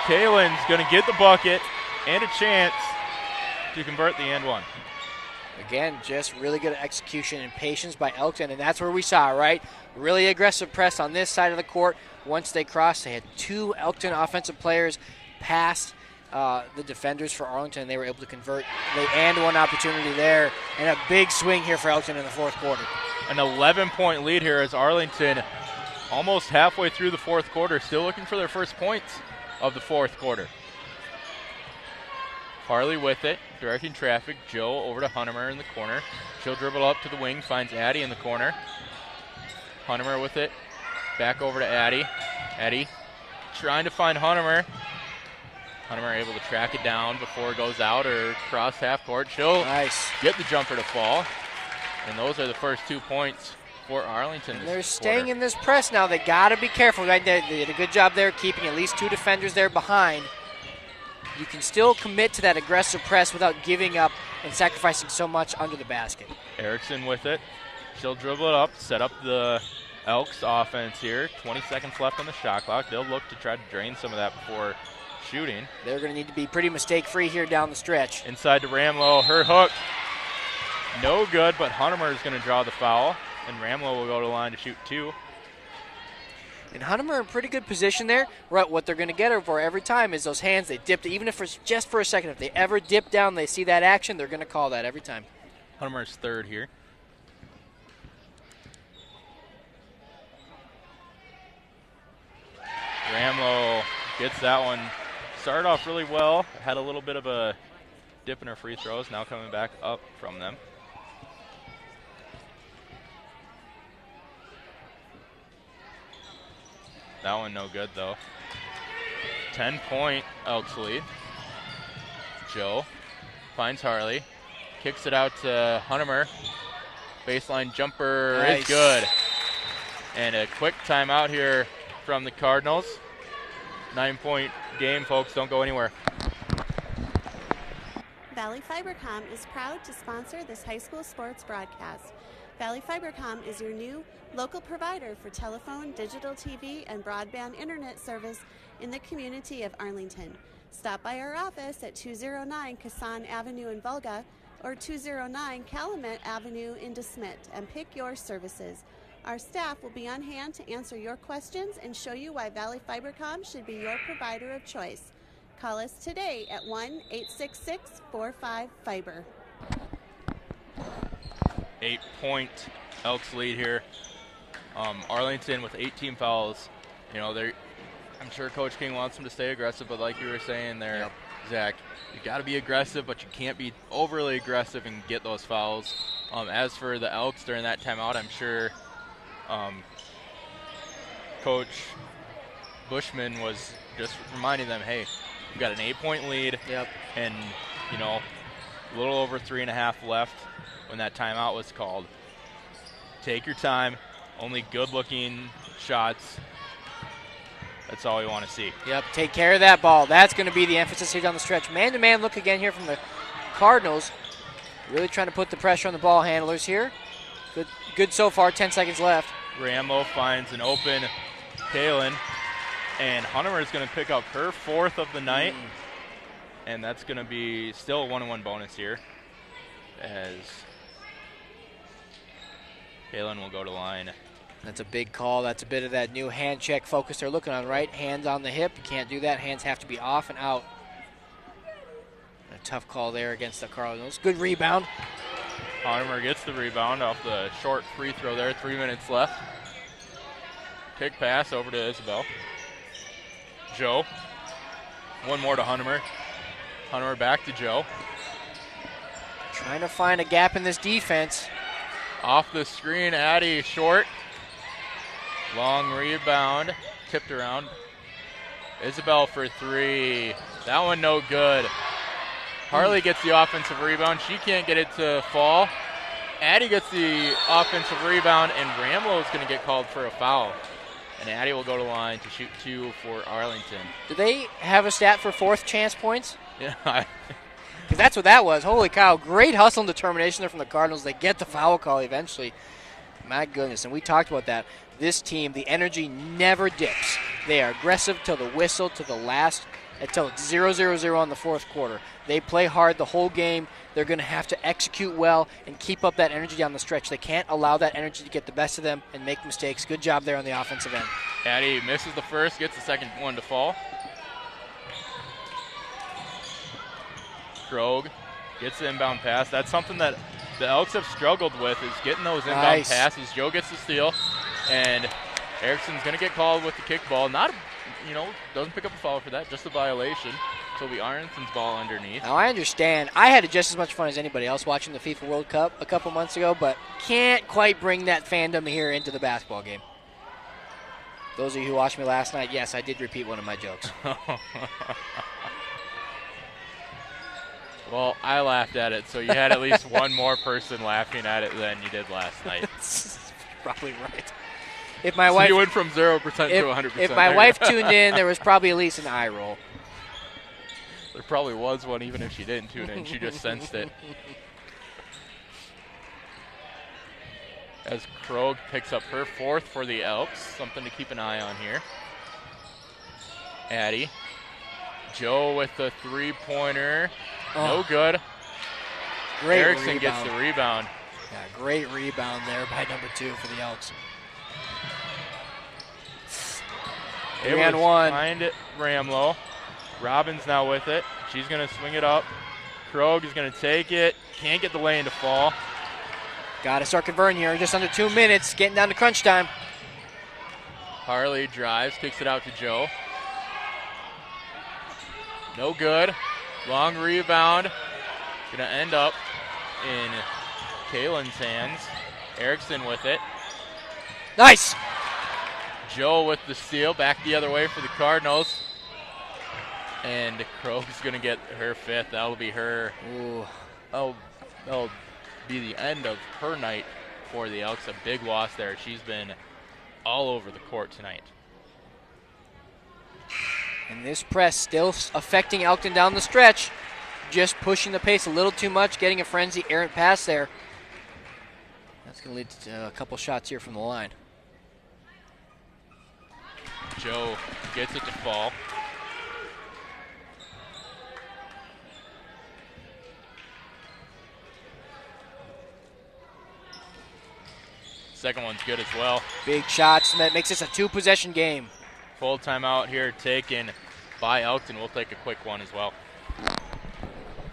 Kalen's going to get the bucket and a chance to convert the and one. Again, just really good execution and patience by Elkton, and that's where we saw, right? Really aggressive press on this side of the court. Once they crossed, they had 2 Elkton offensive players past the defenders for Arlington, and they were able to convert. They and one opportunity there, and a big swing here for Elkton in the fourth quarter. An 11-point lead here as Arlington almost halfway through the fourth quarter, still looking for their first points of the fourth quarter. Harley with it, directing traffic. Joe over to Huntemer in the corner. She'll dribble up to the wing, finds Addie in the corner. Huntemer with it, back over to Addie. Addie trying to find Huntemer. Huntemer able to track it down before it goes out or cross half court. She'll get the jumper to fall. And those are the first 2 points for Arlington. They're staying in this press now. They got to be careful. Right? They did a good job there keeping at least 2 defenders there behind. You can still commit to that aggressive press without giving up and sacrificing so much under the basket. Erickson with it. She'll dribble it up, set up the Elks offense here. 20 seconds left on the shot clock. They'll look to try to drain some of that before shooting. They're going to need to be pretty mistake-free here down the stretch. Inside to Ramlow. Her hook. No good, but Huntemer is going to draw the foul, and Ramlow will go to the line to shoot 2. And Huntemer in pretty good position there. Right, what they're going to get her for every time is those hands. They dipped, even if it's just for a second. If they ever dip down, they see that action, they're going to call that every time. Huntemer's third here. Ramlow gets that one. Started off really well. Had a little bit of a dip in her free throws. Now coming back up from them. That one no good, though. 10-point Elks lead. Joe finds Harley. Kicks it out to Huntemer. Baseline jumper is good. And a quick timeout here from the Cardinals. 9-point game, folks. Don't go anywhere. Valley Fibercom is proud to sponsor this high school sports broadcast. Valley Fibercom is your new local provider for telephone, digital TV, and broadband internet service in the community of Arlington. Stop by our office at 209 Kassan Avenue in Volga or 209 Calumet Avenue in DeSmet and pick your services. Our staff will be on hand to answer your questions and show you why Valley Fibercom should be your provider of choice. Call us today at 1-866-45-FIBER. 8-point Elks lead here. Arlington with 18 fouls. You know, I'm sure Coach King wants them to stay aggressive, but like you were saying there, Zach, you got to be aggressive, but you can't be overly aggressive and get those fouls. As for the Elks during that timeout, I'm sure Coach Bushman was just reminding them, hey, we've got an 8-point lead. Yep. And, you know, a little over 3.5 left when that timeout was called. Take your time. Only good-looking shots. That's all we want to see. Yep, take care of that ball. That's going to be the emphasis here down the stretch. Man-to-man look again here from the Cardinals. Really trying to put the pressure on the ball handlers here. Good so far, 10 seconds left. Ramlo finds an open Kalen, and Hunter is going to pick up her 4th of the night, and that's going to be still a 1-on-1 bonus here, as Kalen will go to line. That's a big call. That's a bit of that new hand check focus they're looking on, right? Hands on the hip. You can't do that. Hands have to be off and out. A tough call there against the Cardinals. Good rebound. Harmer gets the rebound off the short free throw there. 3 minutes left. Kick pass over to Isabel. Joe. One more to Hunter. Hunter back to Joe. Trying to find a gap in this defense. Off the screen, Addie short. Long rebound. Tipped around. Isabel for 3. That one no good. Harley gets the offensive rebound. She can't get it to fall. Addie gets the offensive rebound, and Ramlo is going to get called for a foul. And Addie will go to line to shoot 2 for Arlington. Do they have a stat for 4th chance points? Yeah. Because that's what that was. Holy cow. Great hustle and determination there from the Cardinals. They get the foul call eventually. My goodness. And we talked about that. This team, the energy never dips. They are aggressive till the whistle, to the last, until it's 0-0-0 on the 4th quarter. They play hard the whole game. They're going to have to execute well and keep up that energy down the stretch. They can't allow that energy to get the best of them and make mistakes. Good job there on the offensive end. Addie misses the first, gets the second one to fall. Krogh gets the inbound pass. That's something that the Elks have struggled with, is getting those inbound passes. Joe gets the steal, and Erickson's going to get called with the kickball. Not, doesn't pick up a foul for that, just a violation. So it'll be Arlington's ball underneath. Now, I understand. I had just as much fun as anybody else watching the FIFA World Cup a couple months ago, but can't quite bring that fandom here into the basketball game. Those of you who watched me last night, yes, I did repeat one of my jokes. Well, I laughed at it, so you had at least one more person laughing at it than you did last night. Probably right. If my wife, you went from 0% to 100%. If my wife tuned in, there was probably at least an eye roll. There probably was one, even if she didn't tune in. She just sensed it. As Krogh picks up her 4th for the Elks. Something to keep an eye on here. Addie. Joe with the 3-pointer. No good. Great Erickson rebound. gets the rebound. Yeah, great rebound there by number 2 for the Elks. 3-on-1. Find Ramlo. Robbins now with it. She's going to swing it up. Krogh is going to take it. Can't get the lane to fall. Got to start converting here. Just under 2 minutes. Getting down to crunch time. Harley drives, kicks it out to Joe. No good. Long rebound. Going to end up in Kalen's hands. Erickson with it. Nice. Joe with the steal. Back the other way for the Cardinals. And Krogh's going to get her 5th. That'll be her. Ooh. That'll be the end of her night for the Elks. A big loss there. She's been all over the court tonight. And this press still affecting Elkton down the stretch. Just pushing the pace a little too much, getting a frenzy errant pass there. That's going to lead to a couple shots here from the line. Joe gets it to fall. Second one's good as well. Big shots, and that makes this a 2-possession game. Full timeout here taken by Elkton. We'll take a quick one as well.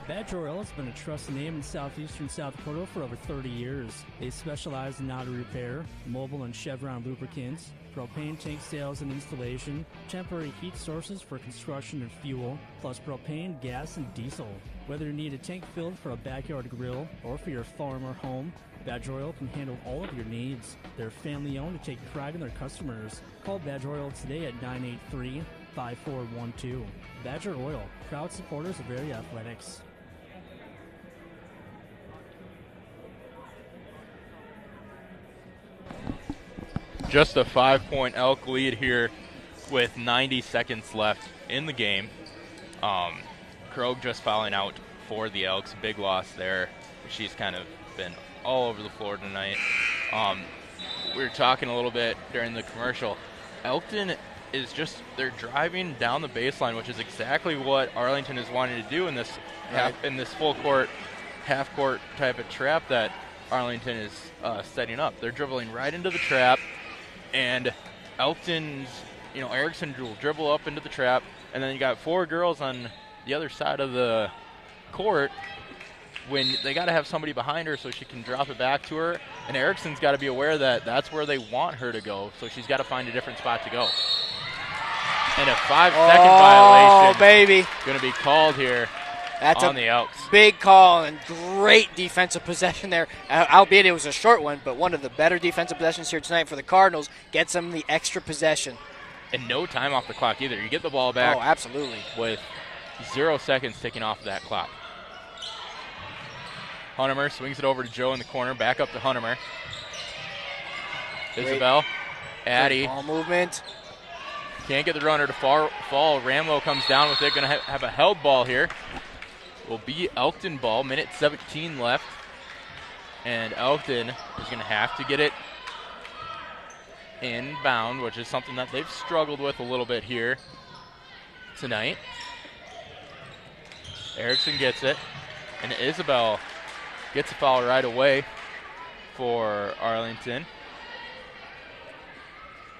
Badger Oil has been a trusted name in southeastern South Dakota for over 30 years. They specialize in auto repair, mobile and Chevron lubricants, propane tank sales and installation, temporary heat sources for construction and fuel, plus propane, gas, and diesel. Whether you need a tank filled for a backyard grill or for your farm or home, Badger Oil can handle all of your needs. They're family-owned and take pride in their customers. Call Badger Oil today at 983-5412. Badger Oil, proud supporters of area athletics. Just a 5-point Elk lead here with 90 seconds left in the game. Krogh just fouling out for the Elks. Big loss there. She's kind of been all over the floor tonight. We were talking a little bit during the commercial. Elkton is just, they're driving down the baseline, which is exactly what Arlington is wanting to do in this in this full court, half court type of trap that Arlington is setting up. They're dribbling right into the trap, and Elkton's, Erickson will dribble up into the trap, and then you got 4 girls on the other side of the court. When they got to have somebody behind her so she can drop it back to her, and Erickson's got to be aware that that's where they want her to go, so she's got to find a different spot to go. And a 5-second violation, baby, going to be called here. That's on the Elks. Big call and great defensive possession there, albeit it was a short one, but one of the better defensive possessions here tonight for the Cardinals. Gets them the extra possession. And no time off the clock either. You get the ball back. Oh, absolutely. With 0 seconds ticking off of that clock. Hunnemer swings it over to Joe in the corner. Back up to Hunnemer. Isabel. Addy. Ball movement. Can't get the runner to fall. Ramlow comes down with it. Going to have a held ball here. Will be Elkton ball. Minute 17 left. And Elkton is going to have to get it inbound, which is something that they've struggled with a little bit here tonight. Erickson gets it. And Isabel gets a foul right away for Arlington.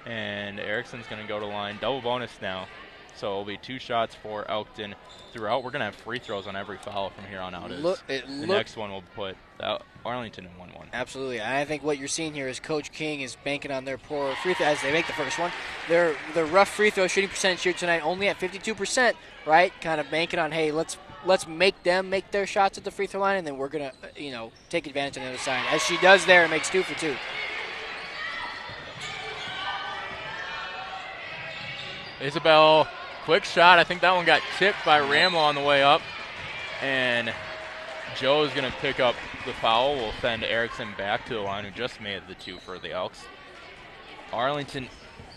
And Erickson's going to go to line. Double bonus now. So it'll be 2 shots for Elkton throughout. We're going to have free throws on every foul from here on out. The next one will put Arlington in 1-1. Absolutely. And I think what you're seeing here is Coach King is banking on their poor free throw as they make the first one. Their rough free throw shooting percentage here tonight only at 52%, right? Kind of banking on, hey, let's make them make their shots at the free throw line, and then we're going to, take advantage on the other side. As she does there, and makes 2 for 2. Isabel, quick shot. I think that one got tipped by Ramlow on the way up. And Joe is going to pick up the foul. We'll send Erickson back to the line, who just made the 2 for the Elks. Arlington,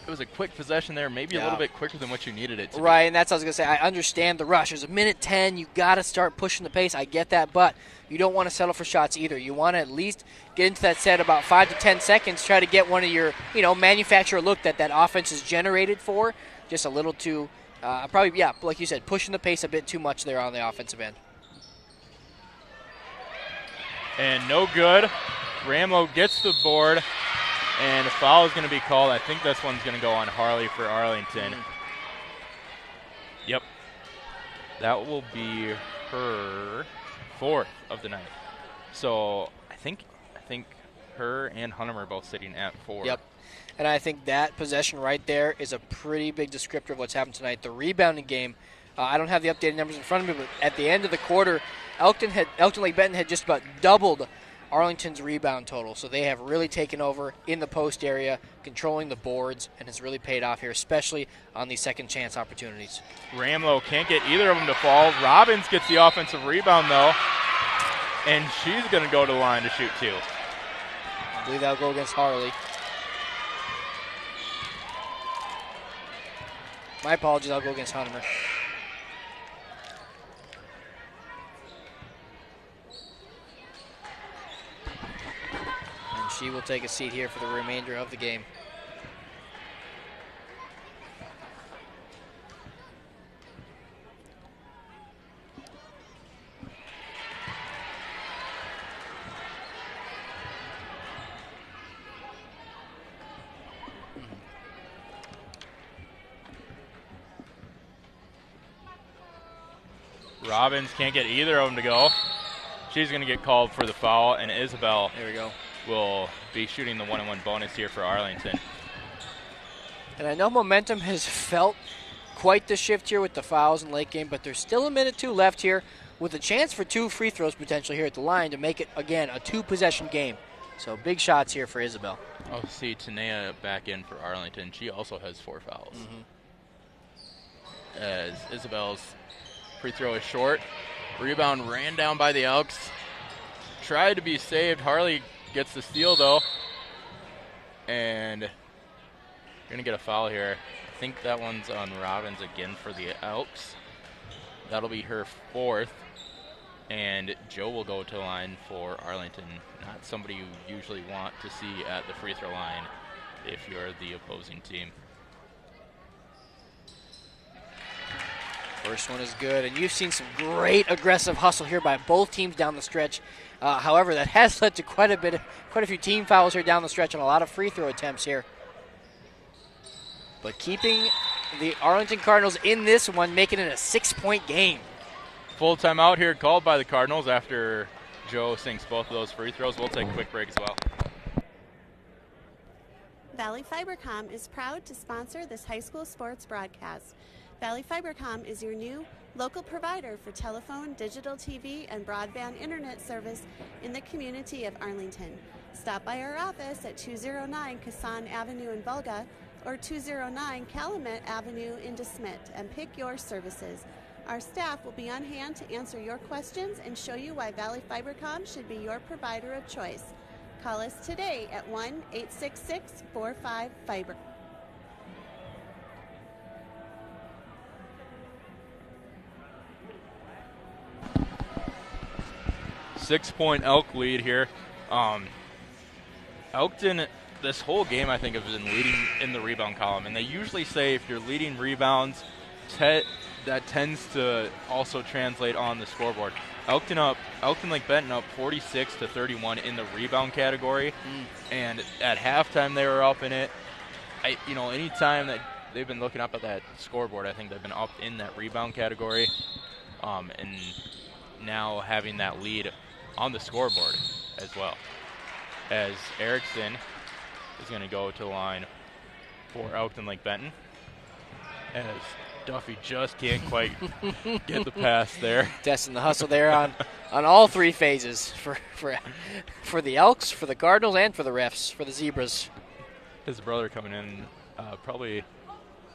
it was a quick possession there, maybe a little bit quicker than what you needed it to be. Right, and that's what I was going to say. I understand the rush. There's a minute 10. You got to start pushing the pace. I get that, but you don't want to settle for shots either. You want to at least get into that set about 5 to 10 seconds, try to get one of your, manufacturer look that offense is generated for. Just a little too, like you said, pushing the pace a bit too much there on the offensive end. And no good. Ramlow gets the board, and a foul is going to be called. I think this one's going to go on Harley for Arlington. Yep. That will be her 4th of the night. So I think her and Hunham are both sitting at 4. Yep. And I think that possession right there is a pretty big descriptor of what's happened tonight. The rebounding game, I don't have the updated numbers in front of me, but at the end of the quarter, Elkton Lake Benton had just about doubled Arlington's rebound total. So they have really taken over in the post area, controlling the boards, and it's really paid off here, especially on these second chance opportunities. Ramlow can't get either of them to fall. Robbins gets the offensive rebound, though, and she's going to go to the line to shoot 2. I believe that'll go against Harley. My apologies, I'll go against Hunnemer. And she will take a seat here for the remainder of the game. Robbins can't get either of them to go. She's going to get called for the foul, and Isabel will be shooting the 1-on-1 bonus here for Arlington. And I know momentum has felt quite the shift here with the fouls in late game, but there's still a minute 2 left here with a chance for 2 free throws potentially here at the line to make it, again, a 2-possession game. So big shots here for Isabel. Oh, see, Tanea back in for Arlington. She also has 4 fouls. As Isabel's free throw is short. Rebound ran down by the Elks. Tried to be saved. Harley gets the steal, though. And going to get a foul here. I think that one's on Robbins again for the Elks. That'll be her 4th. And Joe will go to the line for Arlington. Not somebody you usually want to see at the free throw line if you're the opposing team. First one is good, and you've seen some great aggressive hustle here by both teams down the stretch. However, that has led to quite a few team fouls here down the stretch and a lot of free throw attempts here. But keeping the Arlington Cardinals in this one, making it a 6-point game. Full timeout here called by the Cardinals after Joe sinks both of those free throws. We'll take a quick break as well. Valley Fibercom is proud to sponsor this high school sports broadcast. Valley Fibercom is your new local provider for telephone, digital TV, and broadband internet service in the community of Arlington. Stop by our office at 209 Kassan Avenue in Volga or 209 Calumet Avenue in DeSmet and pick your services. Our staff will be on hand to answer your questions and show you why Valley Fibercom should be your provider of choice. Call us today at 1-866-45-FIBER. Six-point Elk lead here. Elkton, this whole game, I think, has been leading in the rebound column. And they usually say if you're leading rebounds, that tends to also translate on the scoreboard. Elkton like Benton up 46-31 in the rebound category. And at halftime, they were up in it. Anytime that they've been looking up at that scoreboard, I think they've been up in that rebound category. And now having that lead on the scoreboard as well. As Erickson is going to go to the line for Elkton Lake Benton. As Duffy just can't quite get the pass there. Testing the hustle there on all 3 phases for the Elks, for the Cardinals, and for the refs, for the Zebras. His brother coming in probably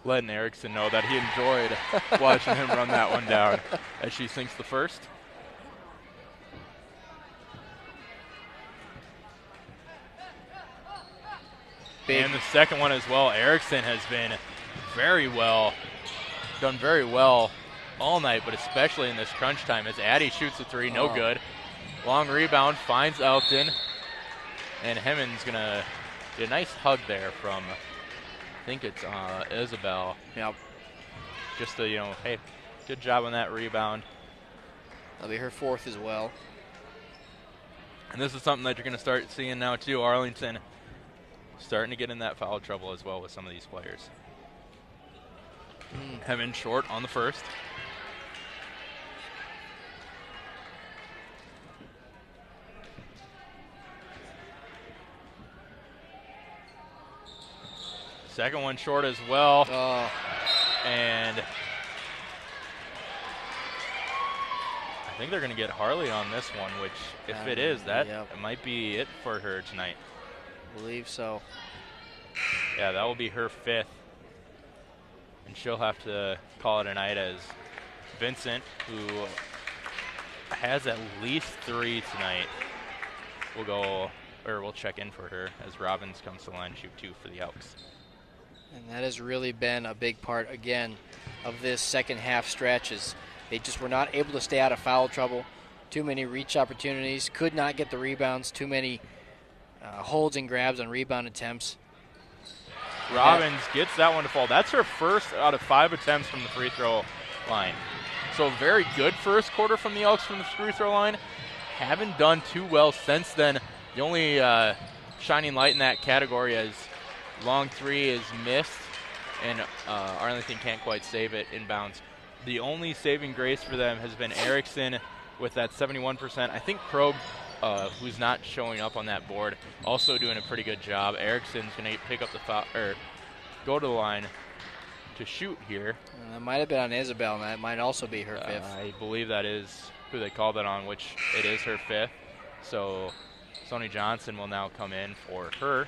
letting Erickson know that he enjoyed watching him run that one down as she sinks the first. And the second one as well. Erickson has been done very well all night, but especially in this crunch time as Addie shoots a 3, no good. Long rebound, finds Elkton, and Hemmons going to get a nice hug there from, I think it's Isabel. Yep. Just to, hey, good job on that rebound. That'll be her 4th as well. And this is something that you're going to start seeing now too. Arlington starting to get in that foul trouble as well with some of these players. Hemmons short on the first. Second one short as well. And I think they're going to get Harley on this one, which if it is, that it might be it for her tonight. I believe so. Yeah, that will be her 5th. And she'll have to call it a night as Vincent, who has at least 3 tonight, we'll check in for her as Robbins comes to the line, shoot 2 for the Elks. And that has really been a big part, again, of this second half stretch is they just were not able to stay out of foul trouble. Too many reach opportunities, could not get the rebounds, too many holds and grabs on rebound attempts. Robbins gets that one to fall. That's her 1st out of 5 attempts from the free throw line. So very good first quarter from the Elks from the free throw line. Haven't done too well since then. The only shining light in that category as long 3 is missed, and Arlington can't quite save it inbounds. The only saving grace for them has been Erickson with that 71%. I think Krogh, who's not showing up on that board, also doing a pretty good job. Erickson's going to pick up the foul, or go to the line to shoot here. That might have been on Isabel, and that might also be her 5th. I believe that is who they called that on, which it is her 5th. So Sony Johnson will now come in for her.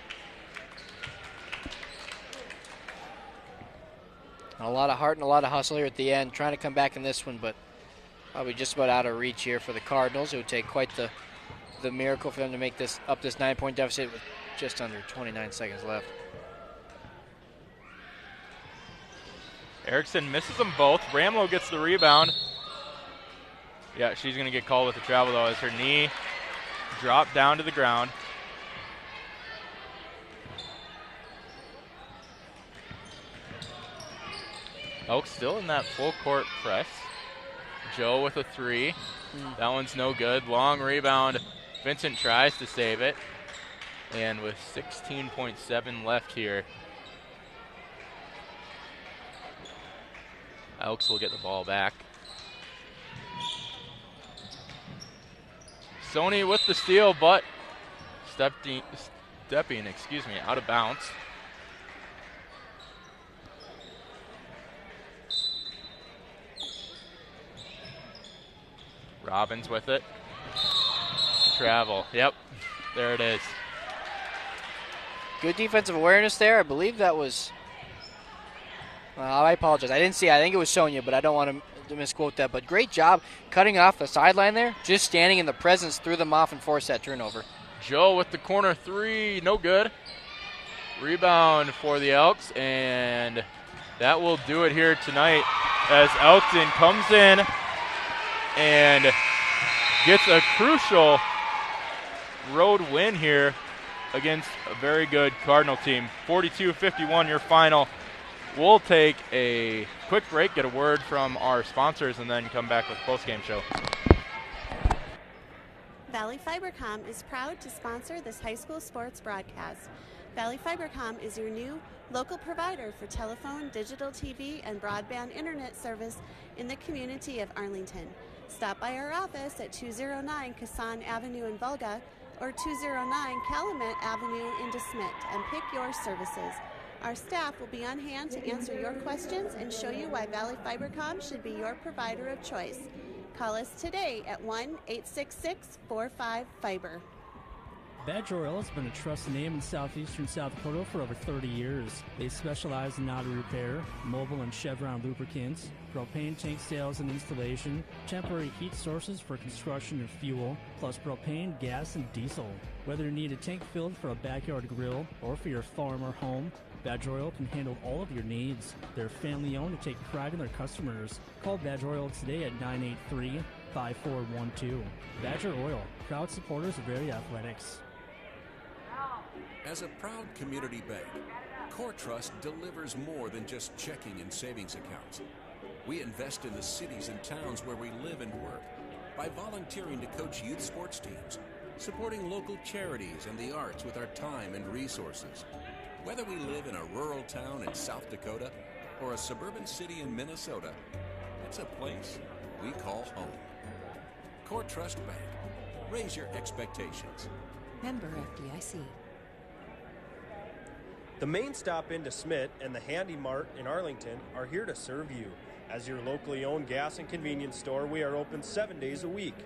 A lot of heart and a lot of hustle here at the end, trying to come back in this one, but probably just about out of reach here for the Cardinals. It would take quite the miracle for them to make this 9-point deficit with just under 29 seconds left. Erickson misses them both. Ramlow gets the rebound. Yeah, she's going to get called with the travel, though, as her knee dropped down to the ground. Elk still in that full court press. Joe with a three. That one's no good. Long rebound. Vincent tries to save it. And with 16.7 left here, Elks will get the ball back. Sony with the steal, but stepping, out of bounds. Robbins with it. Travel. Yep, there it is. Good defensive awareness there. I believe that was, I apologize. I didn't see it. I think it was Sonia, but I don't want to misquote that. But great job cutting off the sideline there, just standing in the presence, threw them off and forced that turnover. Joe with the corner three, no good. Rebound for the Elks, and that will do it here tonight as Elkton comes in and gets a crucial road win here against a very good Cardinal team. 42-51 your final. We'll take a quick break, get a word from our sponsors, and then come back with post-game show. Valley Fibercom is proud to sponsor this high school sports broadcast. Valley Fibercom is your new local provider for telephone, digital TV, and broadband internet service in the community of Arlington. Stop by our office at 209 Kassan Avenue in Volga or 209 Calumet Avenue in DeSmet and pick your services. Our staff will be on hand to answer your questions and show you why Valley Fibercom should be your provider of choice. Call us today at 1-866-45-FIBER. Badger Oil has been a trusted name in southeastern South Dakota for over 30 years. They specialize in auto repair, mobile and Chevron lubricants, propane tank sales and installation, temporary heat sources for construction and fuel, plus propane, gas, and diesel. Whether you need a tank filled for a backyard grill or for your farm or home, Badger Oil can handle all of your needs. They're family-owned and take pride in their customers. Call Badger Oil today at 983-5412. Badger Oil, proud supporters of area athletics. As a proud community bank, Core Trust delivers more than just checking and savings accounts. We invest in the cities and towns where we live and work by volunteering to coach youth sports teams, supporting local charities and the arts with our time and resources. Whether we live in a rural town in South Dakota or a suburban city in Minnesota, it's a place we call home. Core Trust Bank. Raise your expectations. Member FDIC. The Main Stop in DeSmet and the Handy Mart in Arlington are here to serve you. As your locally owned gas and convenience store, we are open 7 days a week.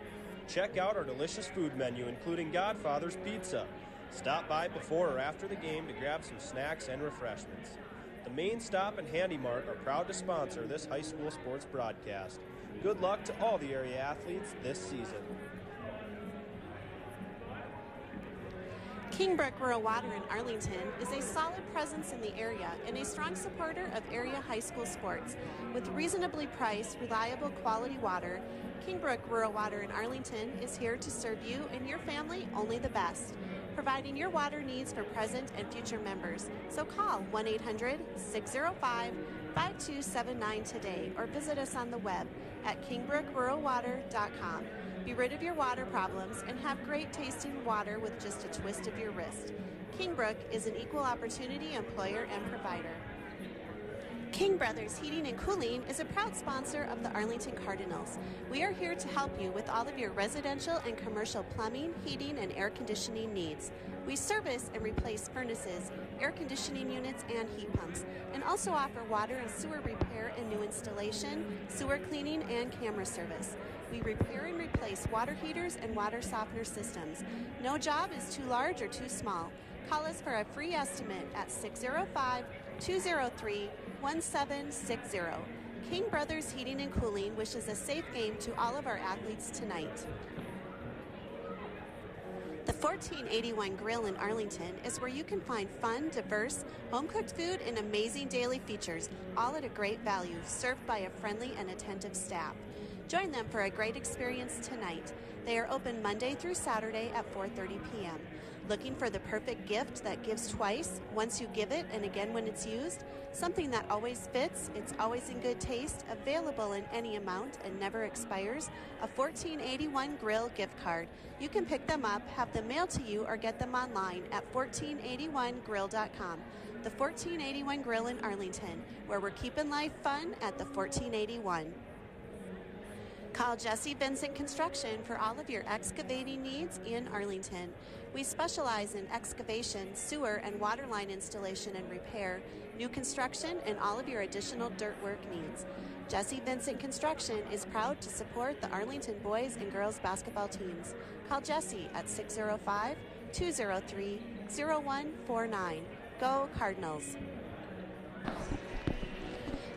Check out our delicious food menu, including Godfather's Pizza. Stop by before or after the game to grab some snacks and refreshments. The Main Stop and Handy Mart are proud to sponsor this high school sports broadcast. Good luck to all the area athletes this season. Kingbrook Rural Water in Arlington is a solid presence in the area and a strong supporter of area high school sports. With reasonably priced, reliable, quality water, Kingbrook Rural Water in Arlington is here to serve you and your family only the best, providing your water needs for present and future members. So call 1-800-605-5279 today or visit us on the web at kingbrookruralwater.com. Be rid of your water problems and have great tasting water with just a twist of your wrist. Kingbrook is an equal opportunity employer and provider. King Brothers Heating and Cooling is a proud sponsor of the Arlington Cardinals. We are here to help you with all of your residential and commercial plumbing, heating, and air conditioning needs. We service and replace furnaces, air conditioning units, and heat pumps, and also offer water and sewer repair and new installation, sewer cleaning, and camera service. We repair and replace water heaters and water softener systems. No job is too large or too small. Call us for a free estimate at 605-203-1760. King Brothers Heating and Cooling wishes a safe game to all of our athletes tonight. The 1481 Grill in Arlington is where you can find fun, diverse, home-cooked food and amazing daily features, all at a great value, served by a friendly and attentive staff. Join them for a great experience tonight. They are open Monday through Saturday at 4:30 p.m. Looking for the perfect gift that gives twice, once you give it and again when it's used? Something that always fits, it's always in good taste, available in any amount and never expires? A 1481 Grill gift card. You can pick them up, have them mailed to you, or get them online at 1481grill.com. The 1481 Grill in Arlington, where we're keeping life fun at the 1481. Call Jesse Vincent Construction for all of your excavating needs in Arlington. We specialize in excavation, sewer, and water line installation and repair, new construction, and all of your additional dirt work needs. Jesse Vincent Construction is proud to support the Arlington boys and girls basketball teams. Call Jesse at 605-203-0149. Go Cardinals!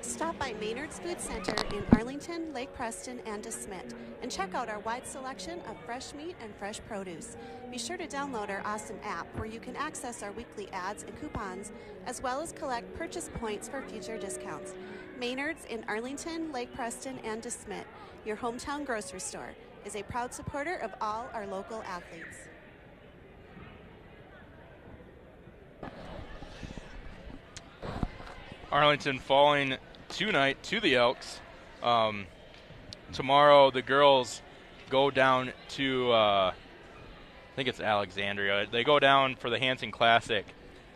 Stop by Maynard's Food Center in Arlington, Lake Preston, and DeSmet, and check out our wide selection of fresh meat and fresh produce. Be sure to download our awesome app where you can access our weekly ads and coupons, as well as collect purchase points for future discounts. Maynard's in Arlington, Lake Preston, and DeSmet, your hometown grocery store, is a proud supporter of all our local athletes. Arlington falling tonight to the Elks. Tomorrow the girls go down to, I think it's Alexandria. They go down for the Hanson Classic,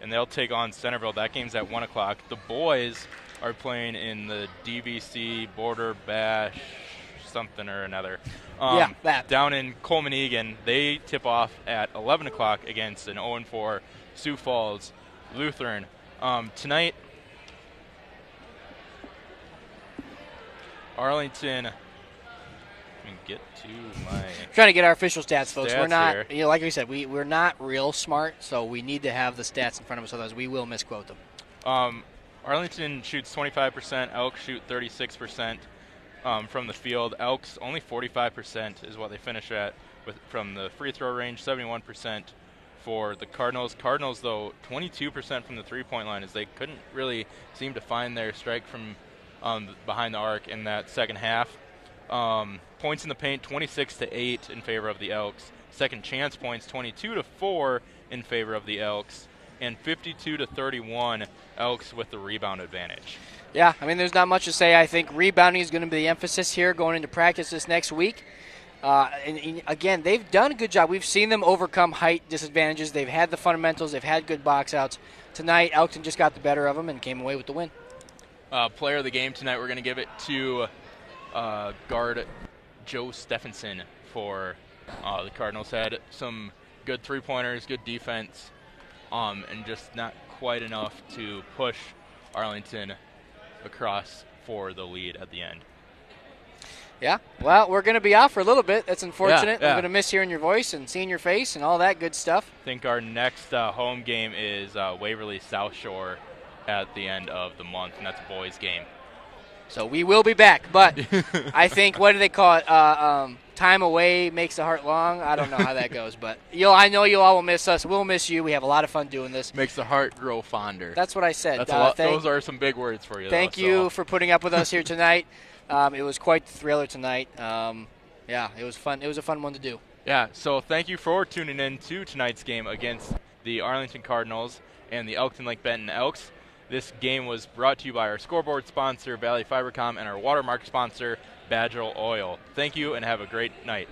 and they'll take on Centerville. That game's at 1 o'clock. The boys are playing in the DVC Border Bash something or another. That. Down in Coleman Egan. They tip off at 11 o'clock against an 0-4 Sioux Falls Lutheran. Tonight, Arlington, let me get to my trying to get our official stats, folks. We're not, here. like we said, we're not real smart, so we need to have the stats in front of us, otherwise we will misquote them. Arlington shoots 25%, Elks shoot 36% from the field. Elks only 45% is what they finish at from the free throw range, 71% for the Cardinals. Cardinals, though, 22% from the three-point line, as they couldn't really seem to find their strike from behind the arc in that second half. Points in the paint, 26-8 in favor of the Elks. Second chance points, 22-4 in favor of the Elks. And 52-31 Elks with the rebound advantage. Yeah, I mean, there's not much to say. I think rebounding is going to be the emphasis here going into practice this next week. And again, they've done a good job. We've seen them overcome height disadvantages. They've had the fundamentals. They've had good box outs. Tonight, Elkton just got the better of them and came away with the win. Player of the game tonight, we're going to give it to guard Joe Stephenson for the Cardinals. Had some good three-pointers, good defense, and just not quite enough to push Arlington across for the lead at the end. Yeah, well, we're going to be out for a little bit. That's unfortunate. Yeah. I'm going to miss hearing your voice and seeing your face and all that good stuff. I think our next home game is Waverly South Shore at the end of the month, and that's a boys' game. So we will be back, but I think, what do they call it? Time away makes the heart long. I don't know how that goes, but I know you all will miss us. We'll miss you. We have a lot of fun doing this. Makes the heart grow fonder. That's what I said. That's a lot, those are some big words for you. Thank you for putting up with us here tonight. It was quite the thriller tonight. Yeah, it was fun. It was a fun one to do. Yeah, so thank you for tuning in to tonight's game against the Arlington Cardinals and the Elkton Lake Benton Elks. This game was brought to you by our scoreboard sponsor, Valley Fibercom, and our watermark sponsor, Badger Oil. Thank you, and have a great night.